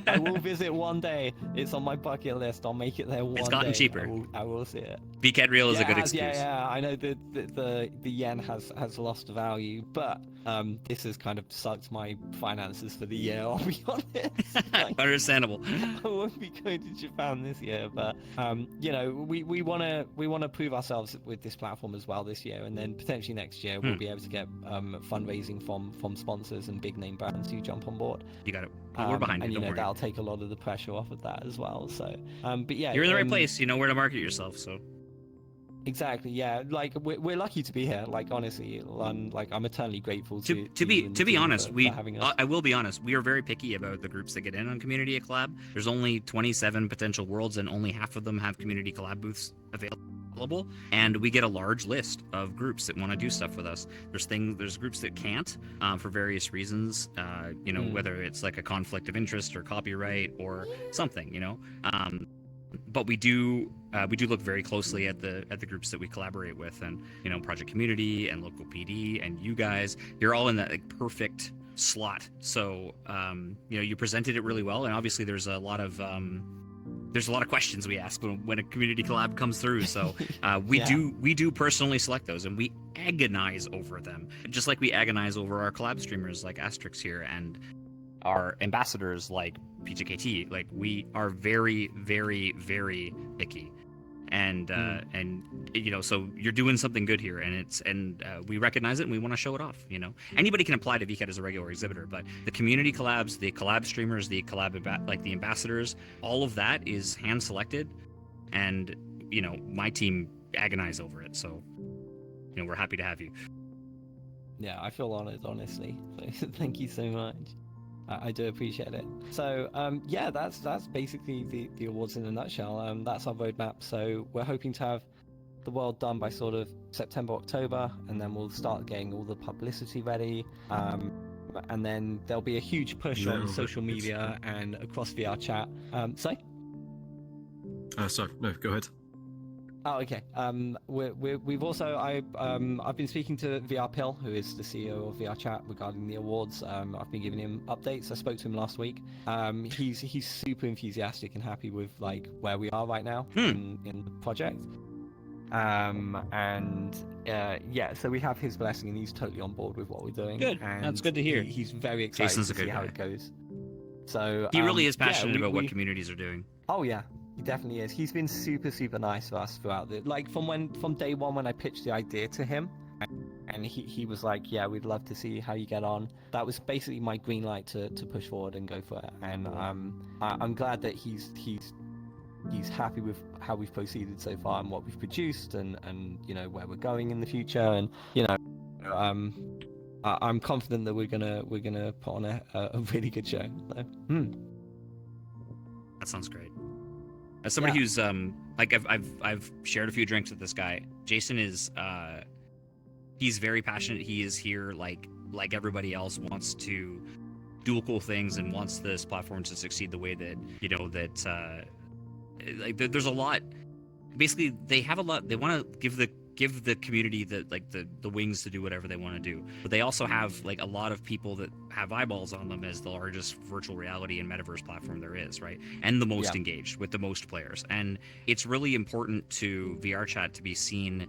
Speaker 2: I will visit one day. It's on my bucket list. I'll make it there one day.
Speaker 3: It's gotten cheaper.
Speaker 2: I will see it.
Speaker 3: Vket Real is a good
Speaker 2: it has,
Speaker 3: excuse.
Speaker 2: Yeah, I know the yen has lost value, but this has kind of sucked my finances for the year. I'll be honest. Like,
Speaker 3: Understandable.
Speaker 2: I won't be going to Japan this year, but we want to prove ourselves with this platform as well this year, and then potentially next year we'll be able to get fundraising from sponsors and big name brands who jump on board.
Speaker 3: You got it. We're behind you.
Speaker 2: And
Speaker 3: Don't worry.
Speaker 2: that'll take a lot of the pressure off of that as well. So, but yeah,
Speaker 3: You're in the right place. You know where to market yourself. So
Speaker 2: Exactly. Yeah. Like we're lucky to be here. Like honestly, I'm eternally grateful to you
Speaker 3: to be
Speaker 2: and the team
Speaker 3: honest,
Speaker 2: for having us.
Speaker 3: I will be honest. We are very picky about the groups that get in on Community Collab. There's only 27 potential worlds, and only half of them have Community Collab booths available. And we get a large list of groups that want to do stuff with us. There's groups that can't for various reasons. Whether it's like a conflict of interest or copyright or something. But we do look very closely at the groups that we collaborate with, and Project Community and local PD and you guys. You're all in that like perfect slot. So you presented it really well, and obviously there's a lot of questions we ask when a community collab comes through. So we do personally select those, and we agonize over them, just like we agonize over our collab streamers like AstrixZ here and our ambassadors like PJKT. Like we are very, very, very picky, and so you're doing something good here, and we recognize it, and we want to show it off. Anybody can apply to VCAT as a regular exhibitor, but the community collabs, the collab streamers, the the ambassadors, all of that is hand selected, and my team agonize over it. So we're happy to have you.
Speaker 2: Yeah, I feel honored, honestly. So thank you so much. I do appreciate it. So that's basically the awards in a nutshell. That's our roadmap. So we're hoping to have the world done by sort of September, October, and then we'll start getting all the publicity ready. And then there'll be a huge push on social media and across VRChat. Sorry?
Speaker 5: Sorry, no, go ahead.
Speaker 2: Oh, okay. We've also I've been speaking to VR Pill, who is the CEO of VRChat, regarding the awards. I've been giving him updates. I spoke to him last week. He's super enthusiastic and happy with like where we are right now in the project. So we have his blessing, and he's totally on board with what we're doing.
Speaker 3: Good.
Speaker 2: And
Speaker 3: That's good to hear.
Speaker 2: He's very excited
Speaker 3: Jason's
Speaker 2: to
Speaker 3: a good
Speaker 2: see how
Speaker 3: guy.
Speaker 2: it goes. So
Speaker 3: He really is passionate about what communities are doing.
Speaker 2: Oh yeah, he definitely is. He's been super, super nice to us throughout from day one when I pitched the idea to him, and he was like, yeah, we'd love to see how you get on. That was basically my green light to push forward and go for it. And I'm glad that he's happy with how we've proceeded so far and what we've produced, and where we're going in the future. And I'm confident that we're gonna put on a really good show. So,
Speaker 3: That sounds great. As somebody who's like I've shared a few drinks with this guy. Jason is he's very passionate. He is here like everybody else, wants to do cool things and wants this platform to succeed the way that there's a lot. Basically, they have a lot. They want to give the community the wings to do whatever they want to do, but they also have like a lot of people that have eyeballs on them as the largest virtual reality and metaverse platform there is, right? And the most engaged with the most players. And it's really important to VRChat to be seen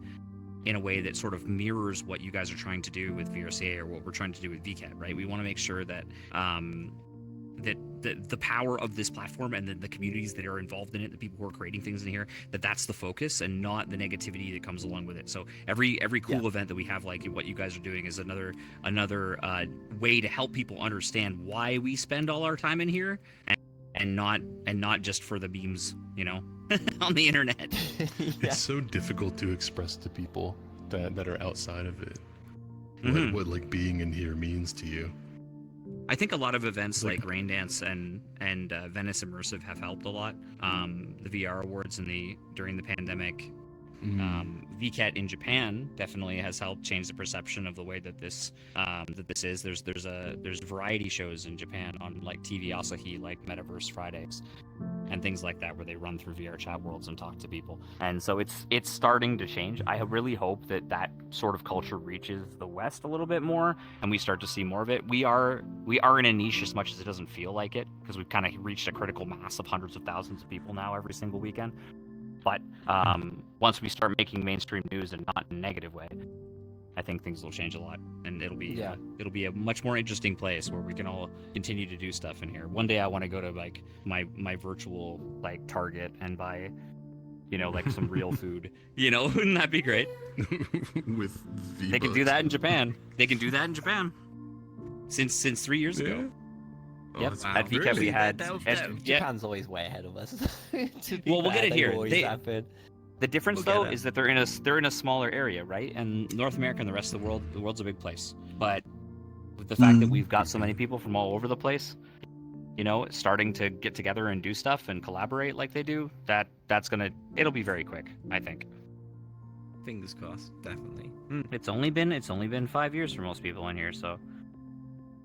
Speaker 3: in a way that sort of mirrors what you guys are trying to do with VRCA or what we're trying to do with Vket, right? We want to make sure that that the power of this platform and the communities that are involved in it, the people who are creating things in here, that's the focus and not the negativity that comes along with it. So every cool event that we have, like what you guys are doing, is another way to help people understand why we spend all our time in here and not just for the memes, on the internet.
Speaker 7: It's so difficult to express to people that are outside of it what like being in here means to you.
Speaker 3: I think a lot of events like Rain Dance and Venice Immersive have helped a lot. The VR awards during the pandemic. Vket in Japan definitely has helped change the perception of the way that this is. There's variety shows in Japan on like TV Asahi, like Metaverse Fridays and things like that, where they run through VRChat worlds and talk to people. And so it's starting to change. I really hope that sort of culture reaches the West a little bit more and we start to see more of it. We are in a niche as much as it doesn't feel like it, because we've kind of reached a critical mass of hundreds of thousands of people now every single weekend. But once we start making mainstream news and not in a negative way, I think things will change a lot, and it'll be a much more interesting place where we can all continue to do stuff in here. One day I want to go to like my virtual like Target and buy, like some real food. Wouldn't that be great?
Speaker 7: With V-Bucks.
Speaker 3: They can do that in Japan. Since 3 years ago. Yep, at Vket we had.
Speaker 2: Japan's always way ahead of us.
Speaker 3: Well, we'll get it here. The difference though is that they're in a smaller area, right? And North America and the rest of the world's a big place. But with the fact that we've got so many people from all over the place, starting to get together and do stuff and collaborate like they do, it'll be very quick, I think.
Speaker 2: Fingers crossed, definitely.
Speaker 3: It's only been 5 years for most people in here, so.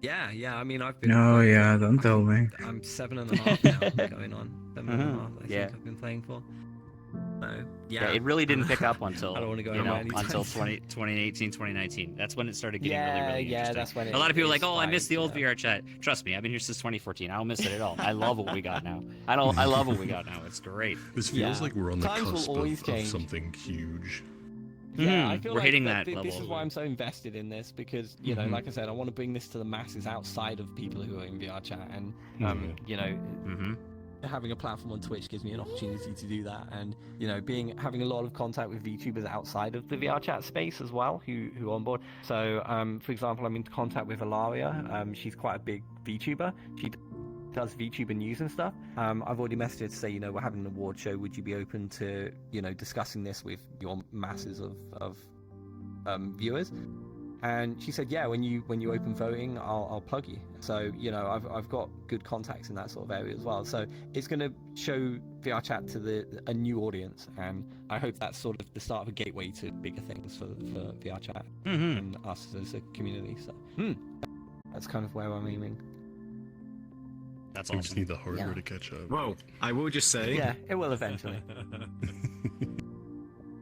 Speaker 2: Yeah. I mean, I've been.
Speaker 8: No, don't tell me.
Speaker 2: I'm 7.5 now, going on 7.5. I think I've been playing for. So,
Speaker 3: yeah, it really didn't pick up until
Speaker 2: I don't want to go
Speaker 3: until 2018, 2019. That's when it started getting really interesting.
Speaker 2: That's when
Speaker 3: a lot of people are like, I miss the old VRChat. Trust me, I've been here since 2014. I don't miss it at all. I love what we got now. I love what we got now. It's great.
Speaker 7: This feels like we're on the cusp of something huge.
Speaker 2: Yeah, I feel
Speaker 3: we're
Speaker 2: like
Speaker 3: hitting that level.
Speaker 2: This is why I'm so invested in this, because like I said, I want to bring this to the masses outside of people who are in VRChat, and having a platform on Twitch gives me an opportunity to do that, and having a lot of contact with VTubers outside of the VRChat space as well, who are on board. So, for example, I'm in contact with Ilaria. She's quite a big VTuber. She does VTuber news and stuff. I've already messaged her to say, we're having an award show. Would you be open to, discussing this with your masses of viewers? And she said, yeah, when you open voting, I'll plug you. So, I've got good contacts in that sort of area as well. So it's going to show VRChat to a new audience, and I hope that's sort of the start of a gateway to bigger things for VRChat and us as a community. So that's kind of where I'm aiming.
Speaker 3: That's
Speaker 7: awesome. We just need the hardware to catch up.
Speaker 5: Well, I will just say...
Speaker 2: Yeah, it will eventually.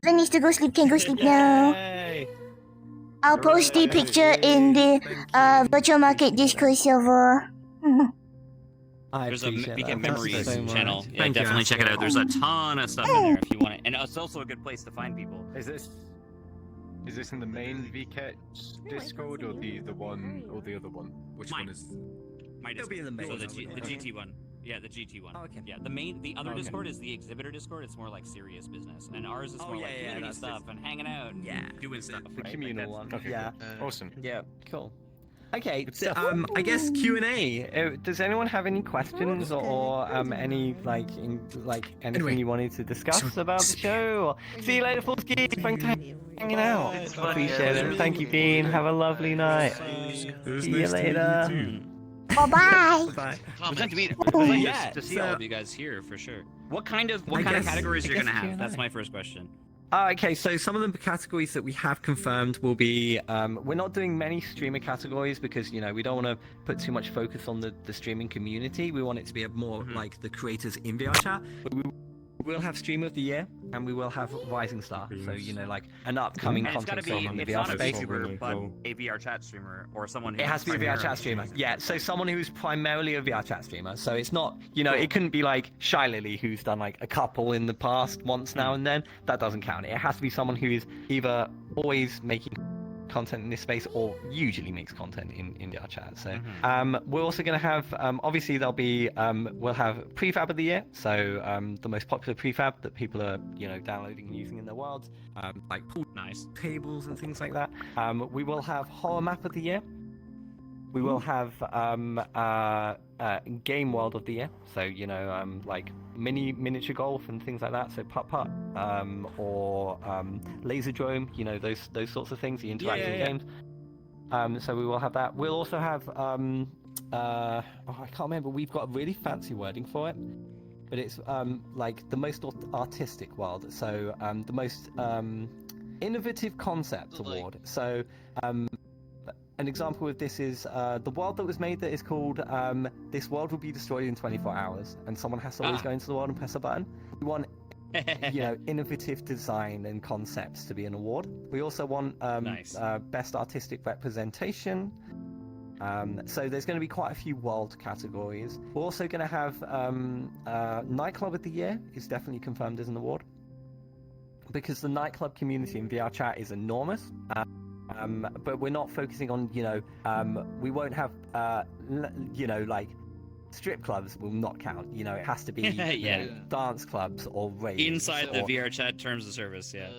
Speaker 1: I need to go sleep. Can go sleep now.
Speaker 2: Yay!
Speaker 1: I'll post the picture in the virtual market Discord server.
Speaker 3: There's a Vket Memories
Speaker 2: so
Speaker 3: channel. Yeah,
Speaker 5: Thank you,
Speaker 3: definitely check it out. There's a ton of stuff in there if you want it. And it's also a good place to find people.
Speaker 4: Is this in the main Vket Discord or the one or the other one?
Speaker 5: Which
Speaker 3: Mine.
Speaker 5: one is...
Speaker 2: It'll be in the main.
Speaker 3: So the GT one. Yeah, the GT one.
Speaker 2: Oh, okay.
Speaker 3: Yeah, the other Discord is the exhibitor Discord. It's more like serious business, and ours is more like community stuff and hanging out, and doing stuff.
Speaker 2: The communal one.
Speaker 4: Okay.
Speaker 2: Yeah.
Speaker 4: Awesome.
Speaker 2: Yeah. Cool. Okay. I guess Q&A. Does anyone have any questions or any anything you wanted to discuss about the show? Or... See you later, Fullski. Thank you. hanging out.
Speaker 6: It's
Speaker 3: fun.
Speaker 2: Appreciate it. Thank you, Bean. Have a lovely night.
Speaker 7: It was
Speaker 2: See you
Speaker 7: nice to meet
Speaker 2: later.
Speaker 7: too.
Speaker 1: Bye-bye.
Speaker 2: Bye.
Speaker 3: It was meant to be
Speaker 2: Yeah,
Speaker 3: to see
Speaker 2: so-
Speaker 3: all of you guys here for sure. What kind of
Speaker 2: I guess-
Speaker 3: categories
Speaker 2: I
Speaker 3: you're gonna
Speaker 2: guess
Speaker 3: have? That's
Speaker 2: Q&A.
Speaker 3: my first question.
Speaker 2: Okay, so some of the categories that we have confirmed will be, we're not doing many streamer categories because, you know, we don't want to put too much focus on the streaming community. We want it to be a more like the creators in VRChat. But we will have Streamer of the Year and we will have Rising Star. So, you know, like an upcoming
Speaker 3: And it's gotta
Speaker 2: content
Speaker 3: be,
Speaker 2: creator in the
Speaker 3: it's
Speaker 2: VR
Speaker 3: not a
Speaker 2: space.
Speaker 3: VTuber, but a VRChat streamer or someone who
Speaker 2: It has to be a VRChat streamer. Yeah, so someone who's primarily a VRChat streamer. So it's not, you know, it couldn't be like Shy Lily, who's done like a couple in the past once now and then. That doesn't count. It has to be someone who is either always making content in this space or usually makes content in VRChat. So we're also going to have, obviously there'll be, we'll have Prefab of the Year. So the most popular prefab that people are, you know, downloading and using in their worlds, like pool tables and things like that. We will have Horror Map of the Year. We will have Game World of the Year, so you know, like miniature golf and things like that. So putt putt, or Laserdrome, you know, those sorts of things, the interactive games. So we will have that. We'll also have I can't remember. We've got really fancy wording for it, but it's like the most artistic world. So the most innovative concept award. So an example of this is the world that was made that is called This World Will Be Destroyed in 24 Hours, and someone has to always go into the world and press a button. We want, you know, innovative design and concepts to be an award. We also want best artistic representation. So there's going to be quite a few world categories. We're also going to have Nightclub of the Year is definitely confirmed as an award, because the nightclub community in VRChat is enormous. But we're not focusing on, you know, we won't have, you know, like strip clubs will not count. You know, it has to be you know, dance clubs or raves.
Speaker 3: Inside the VRChat terms of service, yeah.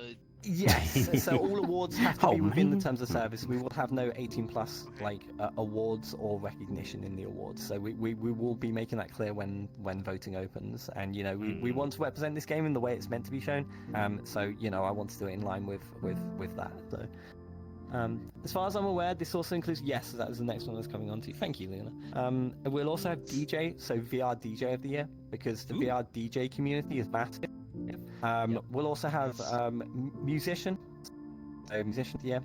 Speaker 2: Yes, so all awards have to be within the terms of service. We will have no 18 plus like awards or recognition in the awards. So we will be making that clear when voting opens. And you know, we want to represent this game in the way it's meant to be shown. So you know, I want to do it in line with that. So. As far as I'm aware, this also includes, yes, that was the next one that's coming on to. Thank you, Leona. We'll also have DJ, so VR DJ of the Year, because the VR DJ community is massive. We'll also have musician, so musician of the year.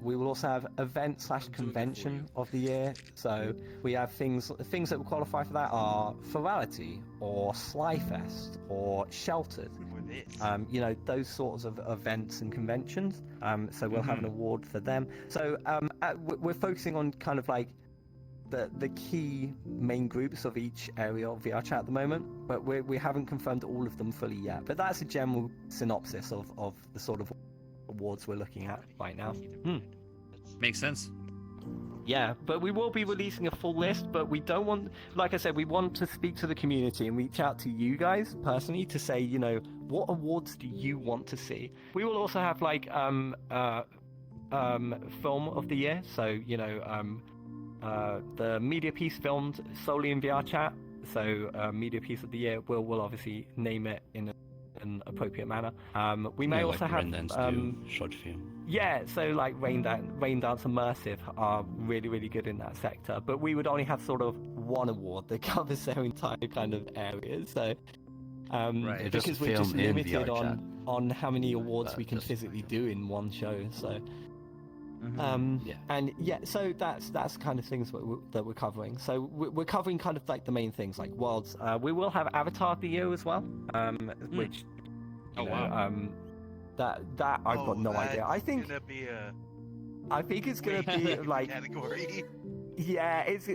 Speaker 2: We will also have event/convention of the year. So we have things that will qualify for that are Ferality or Slyfest or Sheltered. You know, those sorts of events and conventions. So we'll have an award for them. So we're focusing on kind of like the key main groups of each area of VRChat at the moment, but we haven't confirmed all of them fully yet. But that's a general synopsis of the sort of awards we're looking at right now.
Speaker 3: Makes sense.
Speaker 2: Yeah, but we will be releasing a full list, but we don't want, like I said, we want to speak to the community and reach out to you guys personally to say, you know, what awards do you want to see? We will also have like film of the year, so you know, the media piece filmed solely in VRChat, so media piece of the year, we'll obviously name it in an appropriate manner. We may also have
Speaker 8: short film.
Speaker 2: Yeah, so like Rain Dance Immersive are really, really good in that sector, but we would only have sort of one award that covers their entire kind of areas. So because we're just limited on how many awards we can physically do in one show. So and yeah, so that's kind of things that we're covering. So we're covering kind of like the main things like worlds. We will have Avatar of the Year as well, which that I've got no idea. I think it's gonna be like
Speaker 6: category.
Speaker 2: Yeah, it's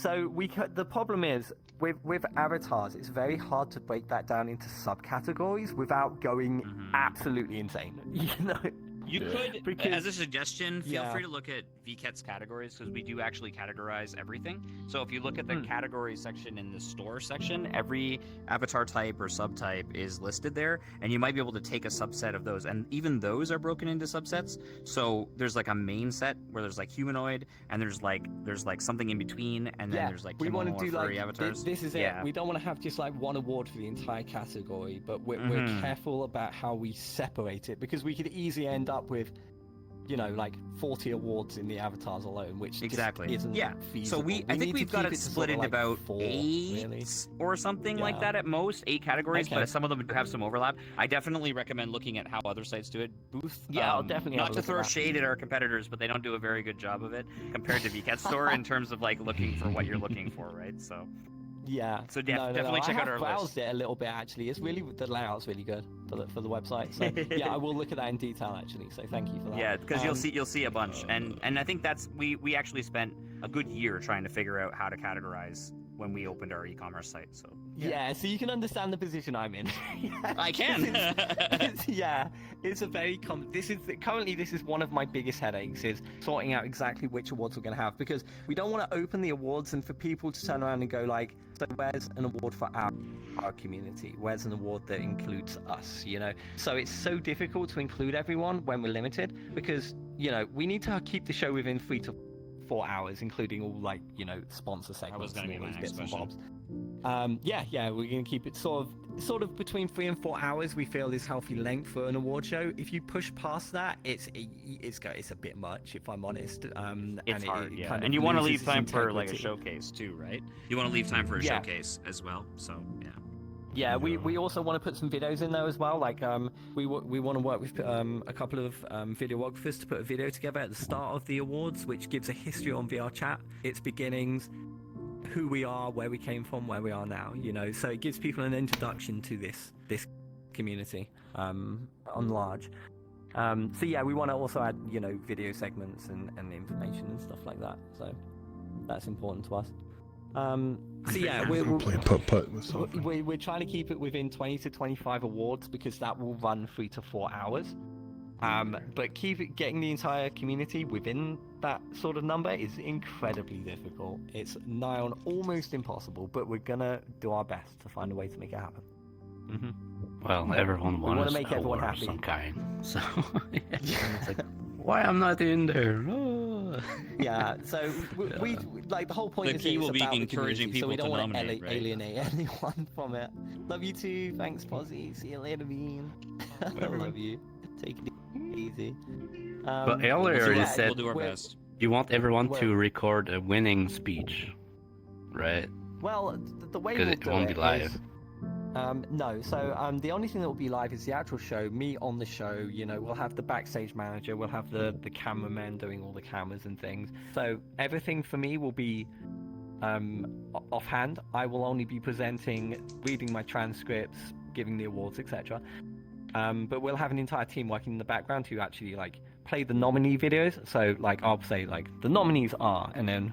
Speaker 2: so the problem is with avatars, it's very hard to break that down into subcategories without going absolutely insane. You know,
Speaker 3: You could,
Speaker 2: Because-
Speaker 3: as a suggestion, feel
Speaker 2: Yeah.
Speaker 3: free to look at VKet's categories because we do actually categorize everything. So if you look at the category section in the store section, every avatar type or subtype is listed there, and you might be able to take a subset of those. And even those are broken into subsets. So there's like a main set where there's like humanoid, and there's like something in between, and then there's like
Speaker 2: we want
Speaker 3: kimono
Speaker 2: to
Speaker 3: or
Speaker 2: do
Speaker 3: furry
Speaker 2: like
Speaker 3: avatars.
Speaker 2: this is it.
Speaker 3: Yeah.
Speaker 2: We don't want to have just like one award for the entire category, but we're careful about how we separate it because we could easily end up with, you know, like 40 awards in the avatars alone, which
Speaker 3: Exactly.
Speaker 2: just isn't
Speaker 3: Yeah.
Speaker 2: feasible.
Speaker 3: So I think we've got it split into about
Speaker 2: 4,
Speaker 3: 8
Speaker 2: really.
Speaker 3: or something like
Speaker 2: Yeah.
Speaker 3: that at most, 8 categories,
Speaker 2: Okay.
Speaker 3: but some of them do have some overlap. I definitely recommend looking at how other sites do it. Booth,
Speaker 2: Yeah, I'll definitely have
Speaker 3: not
Speaker 2: a
Speaker 3: to
Speaker 2: look at
Speaker 3: throw
Speaker 2: that.
Speaker 3: shade at our competitors, but they don't do a very good job of it compared to VCAT Store in terms of like looking for what you're looking for, right? So
Speaker 2: Yeah.
Speaker 3: So definitely check out our
Speaker 2: I have browsed
Speaker 3: list.
Speaker 2: it a little bit actually. It's really, the layout's really good for the website. So yeah, I will look at that in detail actually. So thank you for that.
Speaker 3: yeah, because you'll see a bunch, and I think that's we actually spent a good year trying to figure out how to categorize when we opened our e-commerce site. So
Speaker 2: Yeah, so you can understand the position I'm in.
Speaker 3: I can.
Speaker 2: It's a very currently this is one of my biggest headaches is sorting out exactly which awards we're going to have because we don't want to open the awards and for people to turn around and go like, so where's an award for our community? Where's an award that includes us? You know, so it's so difficult to include everyone when we're limited because you know we need to keep the show within 3 to 4 hours, including all like sponsor segments.
Speaker 3: That was going to be my
Speaker 2: and all
Speaker 3: next
Speaker 2: these bits and
Speaker 3: question.
Speaker 2: bobs. Yeah, we're going to keep it sort of between 3 and 4 hours. We feel is healthy length for an award show. If you push past that, it's a bit much, if I'm honest.
Speaker 3: It's
Speaker 2: and
Speaker 3: hard,
Speaker 2: it
Speaker 3: yeah.
Speaker 2: kind of
Speaker 3: And you want to
Speaker 2: loses
Speaker 3: leave time
Speaker 2: its
Speaker 3: for like a
Speaker 2: integrity.
Speaker 3: showcase too, right? You want to leave time for a
Speaker 2: Yeah.
Speaker 3: showcase as well. So yeah.
Speaker 2: Yeah, we also want to put some videos in there as well. Like we want to work with a couple of videographers to put a video together at the start of the awards, which gives a history on VRChat, its beginnings, who we are, where we came from, where we are now. You know, so it gives people an introduction to this community on large. So yeah, we want to also add video segments and information and stuff like that. So that's important to us. So yeah, we're
Speaker 7: playing putt-putt with something.
Speaker 2: we're trying to keep it within 20 to 25 awards because that will run 3 to 4 hours. But getting the entire community within that sort of number is incredibly difficult. It's nigh on almost impossible, but we're gonna do our best to find a way to make it happen.
Speaker 8: Well, everyone
Speaker 2: We wanna
Speaker 8: wants
Speaker 2: make
Speaker 8: a
Speaker 2: everyone
Speaker 8: war of
Speaker 2: happy.
Speaker 8: some kind, so it's like, why I'm not in there? Oh.
Speaker 2: Yeah, so we like the whole point
Speaker 3: The
Speaker 2: is
Speaker 3: key
Speaker 2: it's
Speaker 3: will be
Speaker 2: about the
Speaker 3: encouraging
Speaker 2: community, so we
Speaker 3: people
Speaker 2: don't
Speaker 3: to
Speaker 2: want to
Speaker 3: nominate, right?
Speaker 2: alienate anyone from it. Love you too. Thanks, Posy. See you later, Bean. Love you. Take it easy.
Speaker 8: But earlier
Speaker 2: so
Speaker 8: you
Speaker 2: yeah,
Speaker 8: said
Speaker 3: we'll do our
Speaker 2: we're-
Speaker 3: best.
Speaker 8: you want everyone to
Speaker 2: Well-
Speaker 8: record a winning speech, right?
Speaker 2: Well, the way
Speaker 8: Because
Speaker 2: we'll
Speaker 8: it
Speaker 2: do
Speaker 8: won't be
Speaker 2: it
Speaker 8: live.
Speaker 2: is- no, so the only thing that will be live is the actual show, me on the show. We'll have the backstage manager, we'll have the cameraman doing all the cameras and things. So everything for me will be offhand. I will only be presenting, reading my transcripts, giving the awards, etc. But we'll have an entire team working in the background to actually like play the nominee videos. So like I'll say like the nominees are, and then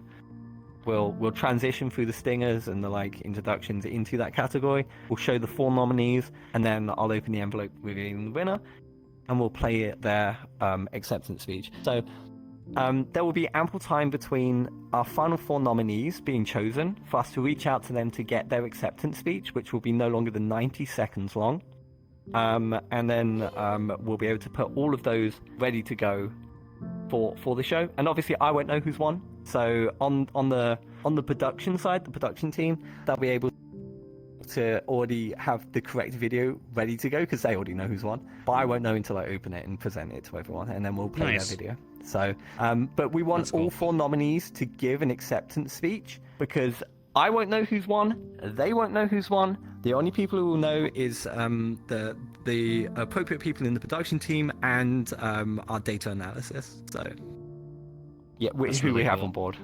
Speaker 2: we'll transition through the stingers and the like introductions into that category. We'll show the 4 nominees, and then I'll open the envelope revealing the winner, and we'll play their acceptance speech. So there will be ample time between our final 4 nominees being chosen for us to reach out to them to get their acceptance speech, which will be no longer than 90 seconds long. And then we'll be able to put all of those ready to go for the show. And obviously I won't know who's won. So on the production side, the production team, they'll be able to already have the correct video ready to go because they already know who's won. But I won't know until I open it and present it to everyone, and then we'll play
Speaker 3: Nice.
Speaker 2: their video. So, but we want
Speaker 3: That's cool.
Speaker 2: all 4 nominees to give an acceptance speech because I won't know who's won. They won't know who's won. The only people who will know is the appropriate people in the production team and our data analysis. So. Yeah,
Speaker 3: That's
Speaker 2: who we
Speaker 3: really
Speaker 2: have
Speaker 3: cool.
Speaker 2: on board.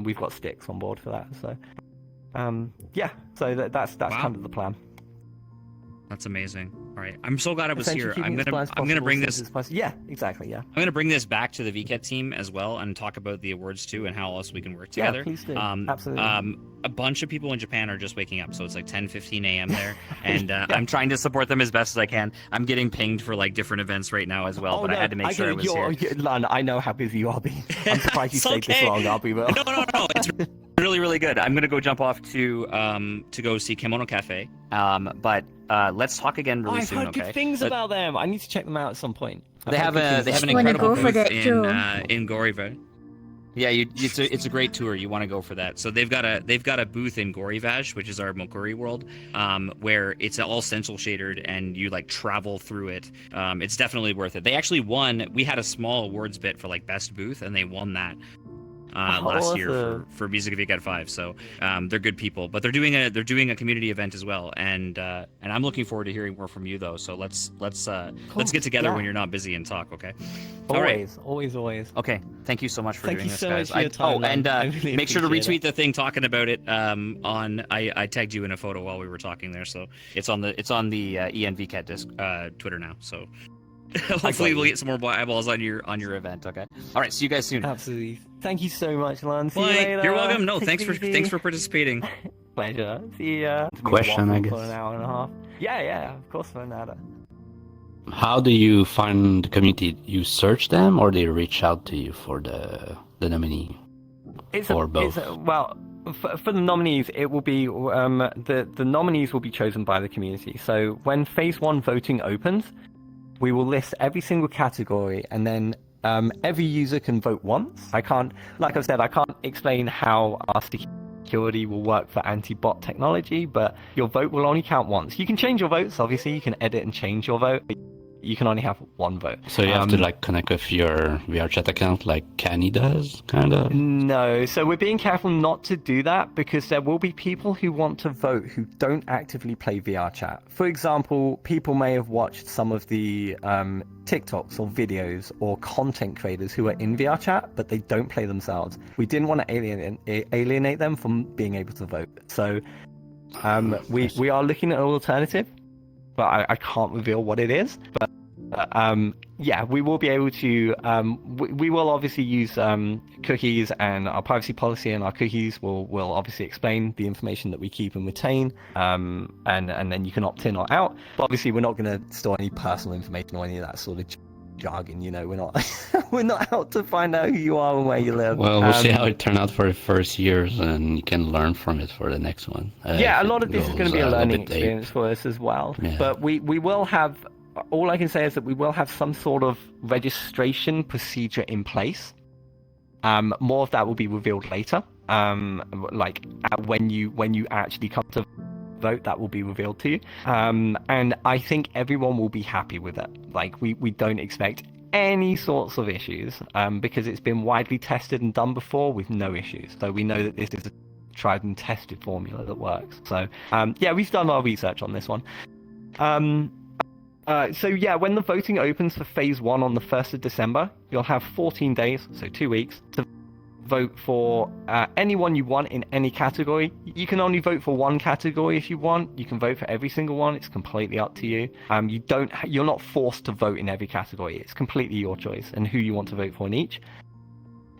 Speaker 2: We've got Sticks on board for that. So, yeah. So that's
Speaker 3: Wow.
Speaker 2: kind of the plan.
Speaker 3: That's amazing. All right, I'm so glad I was
Speaker 2: Essentially
Speaker 3: here.
Speaker 2: keeping it as
Speaker 3: I'm gonna bring
Speaker 2: possible
Speaker 3: this.
Speaker 2: since it's yeah, exactly. Yeah.
Speaker 3: I'm gonna bring this back to the VCAT team as well and talk about the awards too and how else we can work together.
Speaker 2: Yeah, please do. Absolutely.
Speaker 3: A bunch of people in Japan are just waking up, so it's like 10:15 a.m. there, and I'm trying to support them as best as I can. I'm getting pinged for like different events right now as well, but I had to make sure I was here.
Speaker 2: Lon, I know how busy you are. I'm surprised you stayed this long. I'll be real.
Speaker 3: No, it's really, really good. I'm gonna go jump off to go see Kimono Cafe. But let's talk again really soon.
Speaker 2: I've heard good things about them. I need to check them out at some point.
Speaker 3: They have an incredible booth in Goriva. Yeah, it's a great tour. You want to go for that. So they've got a booth in Gorivaj, which is our Mokuri world, where it's all stencil shadered and you like travel through it. It's definitely worth it. They actually won. We had a small awards bit for like best booth, and they won that. Last year for Music of Vket 5. So they're good people, but they're doing a community event as well, and I'm looking forward to hearing more from you though. So let's get together when you're not busy and talk. Okay.
Speaker 2: Always.
Speaker 3: Okay. Thank you so much for doing this,
Speaker 2: so
Speaker 3: guys.
Speaker 2: much for your time,
Speaker 3: Really make sure to retweet the thing talking about it. I tagged you in a photo while we were talking there, so it's on the ENVCat disc Twitter now. So. Hopefully we'll get some more eyeballs on your event. Okay. All right. See you guys soon.
Speaker 2: Absolutely. Thank you so much, Lon. See you
Speaker 3: Bye.
Speaker 2: later.
Speaker 3: You're welcome. No, thanks for participating.
Speaker 2: Pleasure. See ya.
Speaker 8: Question, I guess.
Speaker 2: For an hour and a half. Yeah. Of course, for an hour.
Speaker 8: How do you find the community? You search them, or they reach out to you for the nominee? Both.
Speaker 2: For the nominees, it will be the nominees will be chosen by the community. So when Phase 1 voting opens, we will list every single category, and then every user can vote once. I can't explain how our security will work for anti-bot technology, but your vote will only count once. You can change your votes, obviously. You can edit and change your vote. You can only have one vote.
Speaker 8: So you have to like connect with your VRChat account like Canny does, kind of?
Speaker 2: No, so we're being careful not to do that because there will be people who want to vote who don't actively play VRChat. For example, people may have watched some of the TikToks or videos or content creators who are in VRChat, but they don't play themselves. We didn't want to alienate them from being able to vote. So we are looking at an alternative, but I can't reveal what it is. But we will be able to. We will obviously use cookies, and our privacy policy and our cookies will obviously explain the information that we keep and retain. And then you can opt in or out. But obviously, we're not going to store any personal information or any of that sort of jargon. You know, we're not out to find out who you are and where you live.
Speaker 8: Well, we'll see how it turned out for the first years, and you can learn from it for the next one.
Speaker 2: A lot of this is going to be a learning experience for us as well. Yeah. But we will have. All I can say is that we will have some sort of registration procedure in place. More of that will be revealed later. When you actually come to vote, that will be revealed to you. And I think everyone will be happy with it. Like we don't expect any sorts of issues because it's been widely tested and done before with no issues. So we know that this is a tried and tested formula that works. So we've done our research on this one. When the voting opens for Phase 1 on the 1st of December, you'll have 14 days, so 2 weeks, to vote for anyone you want in any category. You can only vote for one category if you want. You can vote for every single one. It's completely up to you. You're not forced to vote in every category. It's completely your choice and who you want to vote for in each.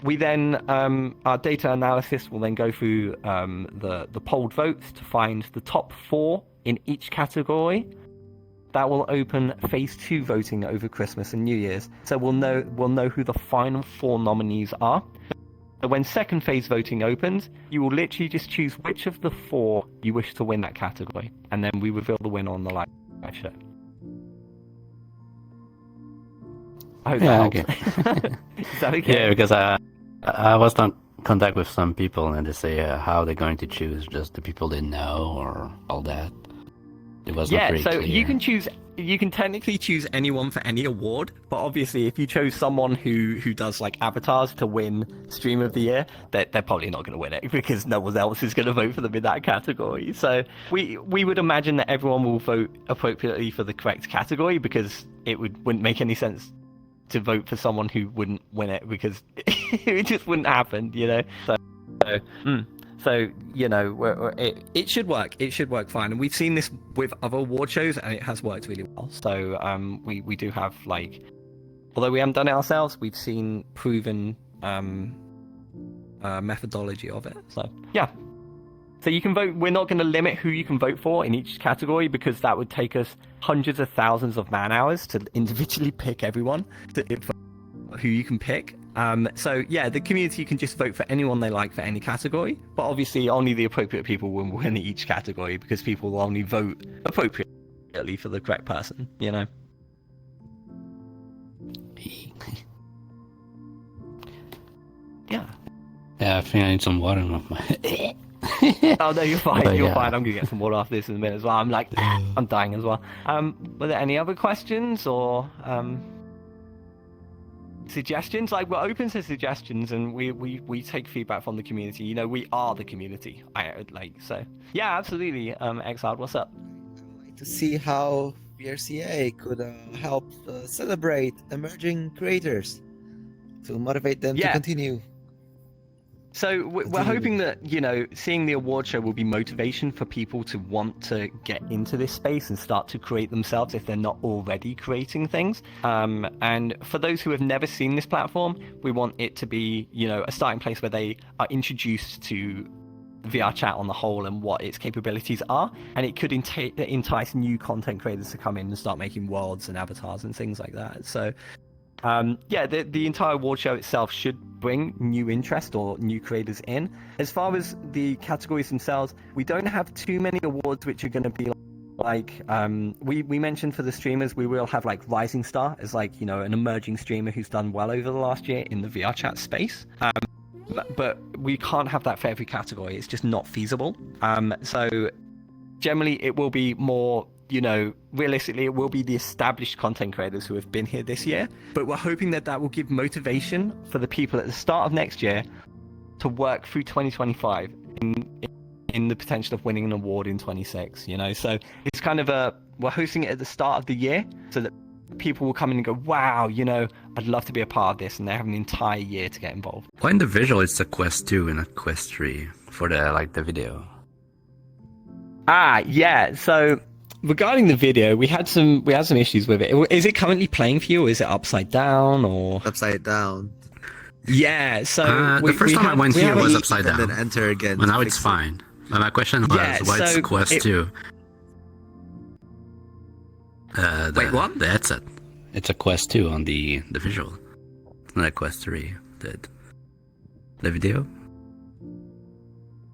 Speaker 2: We then, our data analysis will then go through the polled votes to find the top 4 in each category. That will open Phase 2 voting over Christmas and New Year's. So we'll know who the final 4 nominees are. So when second phase voting opens, you will literally just choose which of the 4 you wish to win that category, and then we reveal the winner on the live show. I hope that helps. Is that okay?
Speaker 8: Yeah, because I was in contact with some people, and they say how they're going to choose just the people they know or all that. It wasn't very clear.
Speaker 2: You can technically choose anyone for any award, but obviously if you chose someone who does like avatars to win Stream of the Year, they're probably not going to win it because no one else is going to vote for them in that category. So we would imagine that everyone will vote appropriately for the correct category because it wouldn't make any sense to vote for someone who wouldn't win it because it just wouldn't happen, you know. So it should work. It should work fine. And we've seen this with other award shows, and it has worked really well. So we do have although we haven't done it ourselves, we've seen proven methodology of it. So yeah. So you can vote. We're not going to limit who you can vote for in each category because that would take us hundreds of thousands of man hours to individually pick everyone who you can pick. So yeah, the community can just vote for anyone they like for any category, but obviously only the appropriate people will win each category because people will only vote appropriately for the correct person. Yeah,
Speaker 8: I think I need some water in my.
Speaker 2: Oh no, you're fine. You're fine. I'm gonna get some water after this in a minute as well. I'm dying as well. Were there any other questions or suggestions? We're open to suggestions, and we take feedback from the community. We are the community. So. Yeah, absolutely. Exiled, what's up?
Speaker 9: I'd like to see how VRCA could help celebrate emerging creators to motivate them to continue.
Speaker 2: So we're hoping that, seeing the award show will be motivation for people to want to get into this space and start to create themselves if they're not already creating things. And for those who have never seen this platform, we want it to be, a starting place where they are introduced to VRChat on the whole and what its capabilities are. And it could entice new content creators to come in and start making worlds and avatars and things like that. So the entire award show itself should bring new interest or new creators in. As far as the categories themselves, we don't have too many awards which are going to be we mentioned for the streamers, we will have Rising Star as an emerging streamer who's done well over the last year in the VRChat space. But we can't have that for every category. It's just not feasible. So generally it will be more, realistically, it will be the established content creators who have been here this year. But we're hoping that will give motivation for the people at the start of next year to work through 2025 in the potential of winning an award in 26. So it's kind of we're hosting it at the start of the year so that people will come in and go, wow, I'd love to be a part of this, and they have an entire year to get involved.
Speaker 8: Well, in the visual, it's a quest 2 and a quest 3 for the video.
Speaker 2: Yeah. So regarding the video, we had some issues with it. Is it currently playing for you, or is it upside down, or
Speaker 9: upside down?
Speaker 2: Yeah. So
Speaker 8: the first time I went here was upside down.
Speaker 9: And then enter again.
Speaker 8: Well, now it's fine. But my question was, what's quest 2?
Speaker 2: Wait, what?
Speaker 8: The headset. It's a quest 2 on the visual. It's not a quest 3. The video.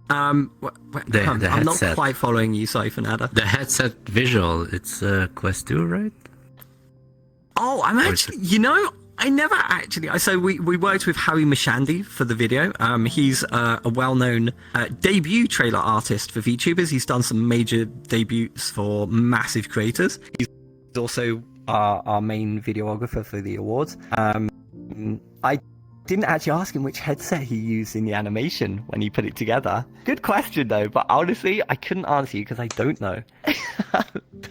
Speaker 2: I'm not quite following you, Siphonada.
Speaker 8: The headset visual, it's quest 2, right?
Speaker 2: Oh, I'm actually, I never actually. So we worked with Harry Mashandi for the video. He's a well-known debut trailer artist for VTubers. He's done some major debuts for massive creators. He's also our main videographer for the awards. I didn't actually ask him which headset he used in the animation when he put it together. Good question though, but honestly, I couldn't answer you because I don't know.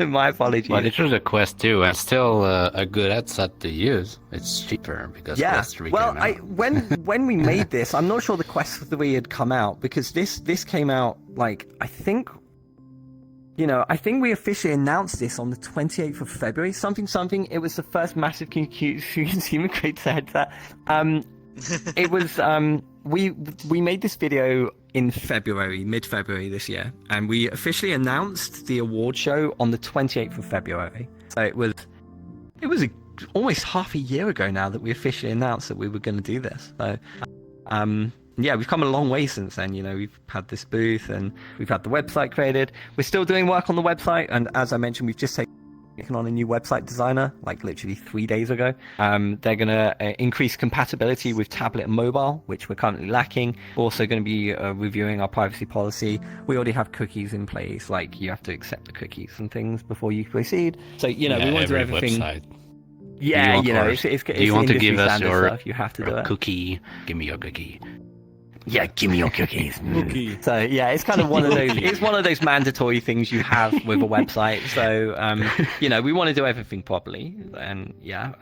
Speaker 2: My apologies.
Speaker 8: But it was a Quest 2 and still a good headset to use. It's cheaper because Quest 3 came out.
Speaker 2: When we made this, I'm not sure the Quest 3 had come out because this came out I think we officially announced this on the 28th of February, something. It was the first massive consumer creator headset. It was, we made this video in mid-February this year, and we officially announced the award show on the 28th of February. So it was almost half a year ago now that we officially announced that we were going to do this. So, yeah, we've come a long way since then. We've had this booth and we've had the website created. We're still doing work on the website, and as I mentioned, we've just taken on a new website designer literally 3 days ago. They're going to increase compatibility with tablet and mobile, which we're currently lacking. We're also going to be reviewing our privacy policy. We already have cookies in place, you have to accept the cookies and things before you proceed. So we want to do everything.
Speaker 8: Website.
Speaker 2: Yeah, it's
Speaker 8: do you want to give us your
Speaker 2: stuff. You have to do it.
Speaker 8: Cookie? Give me your cookie.
Speaker 2: Yeah, give me your cookies. So yeah, it's kind of one of those. It's one of those mandatory things you have with a website. So we want to do everything properly, and yeah.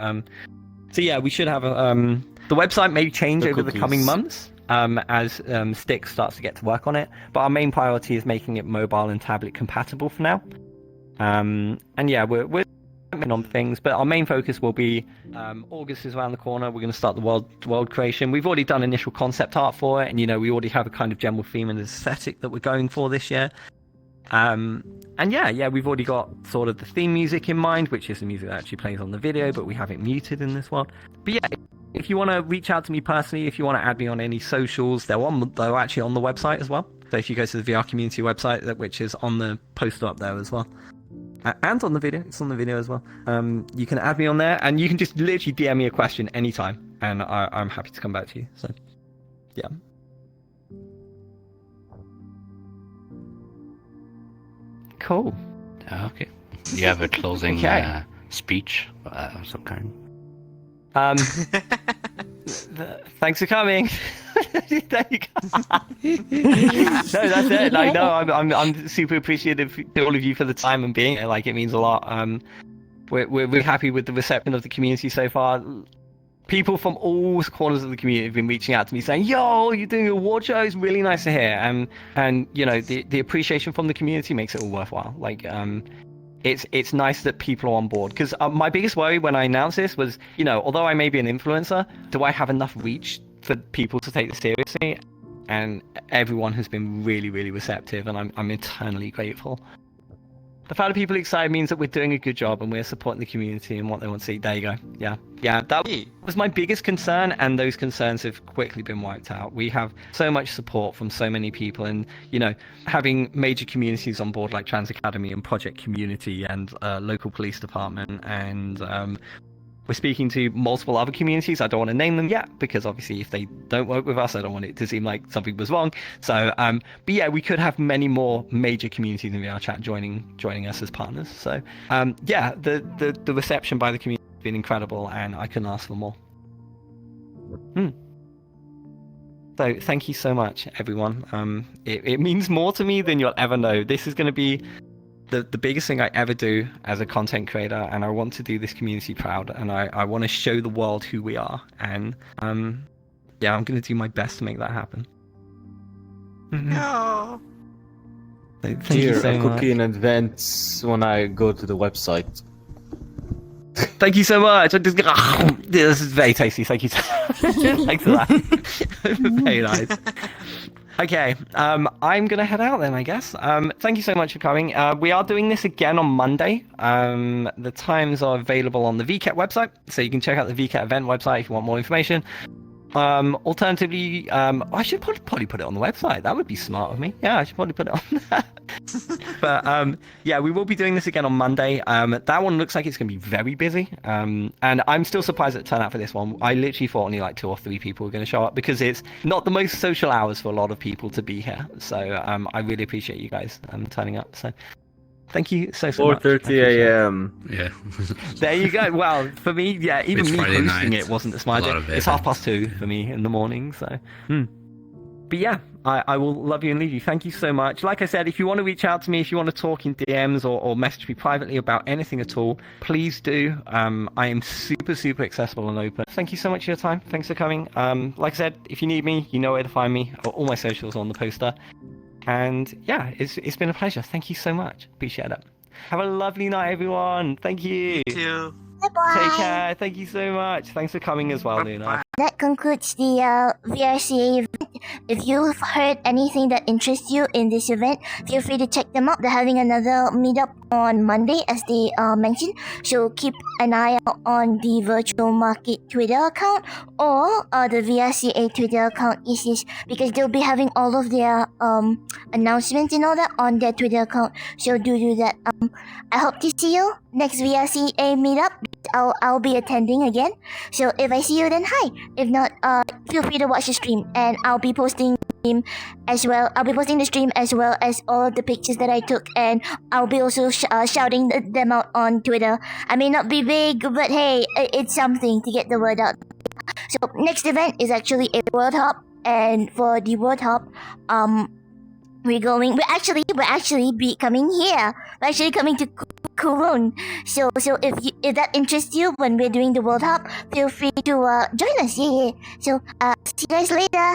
Speaker 2: So yeah, we should have the website may change over the coming months. as Styx starts to get to work on it. But our main priority is making it mobile and tablet compatible for now. And yeah, we're working on things, but our main focus will be August is around the corner. We're going to start the world creation. We've already done initial concept art for it, and we already have a kind of general theme and aesthetic that we're going for this year. And yeah, we've already got sort of the theme music in mind, which is the music that actually plays on the video, but we have it muted in this one. But yeah, if you want to reach out to me personally, if you want to add me on any socials, they're actually on the website as well. So if you go to the VR community website, which is on the poster up there as well, and on the video, it's on the video as well. You can add me on there, and you can just literally DM me a question anytime, and I'm happy to come back to you. So yeah. Cool.
Speaker 8: Okay. You have a closing speech of some kind?
Speaker 2: Thanks for coming. There you go. No, that's it. Like, no, I'm super appreciative to all of you for the time and being here. Like, it means a lot. We're happy with the reception of the community so far. People from all corners of the community have been reaching out to me saying, "Yo, you're doing a award show. It's really nice to hear." And the appreciation from the community makes it all worthwhile. Like, it's nice that people are on board. Because my biggest worry when I announced this was, although I may be an influencer, do I have enough reach for people to take this seriously? And everyone has been really, really receptive, and I'm eternally grateful. The fact that people are excited means that we're doing a good job and we're supporting the community and what they want to see. There you go. Yeah, that was my biggest concern, and those concerns have quickly been wiped out. We have so much support from so many people, and having major communities on board like Trans Academy and Project Community and local police department, and we're speaking to multiple other communities. I don't want to name them yet because obviously if they don't work with us, I don't want it to seem like something was wrong. So, but yeah, we could have many more major communities in VRChat joining us as partners. So, yeah, the reception by the community has been incredible, and I couldn't ask for more. So thank you so much, everyone. It means more to me than you'll ever know. This is going to be the biggest thing I ever do as a content creator, and I want to do this community proud, and I want to show the world who we are, and yeah, I'm going to do my best to make that happen.
Speaker 10: No.
Speaker 2: Thank you so much.
Speaker 10: Cookie in advance when I go to the website.
Speaker 2: Thank you so much. This is very tasty. Thank you. Thanks for that. Very nice. Okay, I'm gonna head out then, I guess. Thank you so much for coming. We are doing this again on Monday. The times are available on the Vket website, so you can check out the Vket event website if you want more information. Alternatively, I should probably put it on the website. That would be smart of me. Yeah, I should probably put it on there. But yeah, we will be doing this again on Monday. That one looks like it's going to be very busy. And I'm still surprised at the turnout for this one. I literally thought only like 2 or 3 people were going to show up because it's not the most social hours for a lot of people to be here. So I really appreciate you guys turning up. So thank you so much.
Speaker 10: 4:30 a.m.
Speaker 7: Yeah.
Speaker 2: There you go. Well, for me, yeah, even
Speaker 7: It's
Speaker 2: me
Speaker 7: Friday
Speaker 2: hosting
Speaker 7: night.
Speaker 2: it wasn't the smartest. It's 2:30 for me in the morning. So, but yeah, I will love you and leave you. Thank you so much. Like I said, if you want to reach out to me, if you want to talk in DMs or message me privately about anything at all, please do. I am super accessible and open. Thank you so much for your time. Thanks for coming. Like I said, if you need me, you know where to find me. All my socials are on the poster. And yeah, it's been a pleasure. Thank you so much. Appreciate it. Have a lovely night, everyone. Thank you.
Speaker 6: Thank you.
Speaker 1: Bye-bye.
Speaker 2: Take care. Thank you so much. Thanks for coming as well, Luna.
Speaker 1: That concludes the VRCA event. If you've heard anything that interests you in this event, feel free to check them out. They're having another meetup on Monday, as they mentioned. So keep an eye out on the Virtual Market Twitter account or the VRCA Twitter account, because they'll be having all of their announcements and all that on their Twitter account. So do that. I hope to see you next VRCA meetup. I'll be attending again. So if I see you, then hi. If not, feel free to watch the stream, and I'll be posting the stream as well. I'll be posting the stream as well as all of the pictures that I took, and I'll be also shouting them out on Twitter. I may not be big, but hey, it's something to get the word out. So next event is actually a World Hop, and for the World Hop, we're actually be coming here. We're actually coming to Kowloon. So if that interests you when we're doing the World Hop, feel free to join us. Yeah. So see you guys later.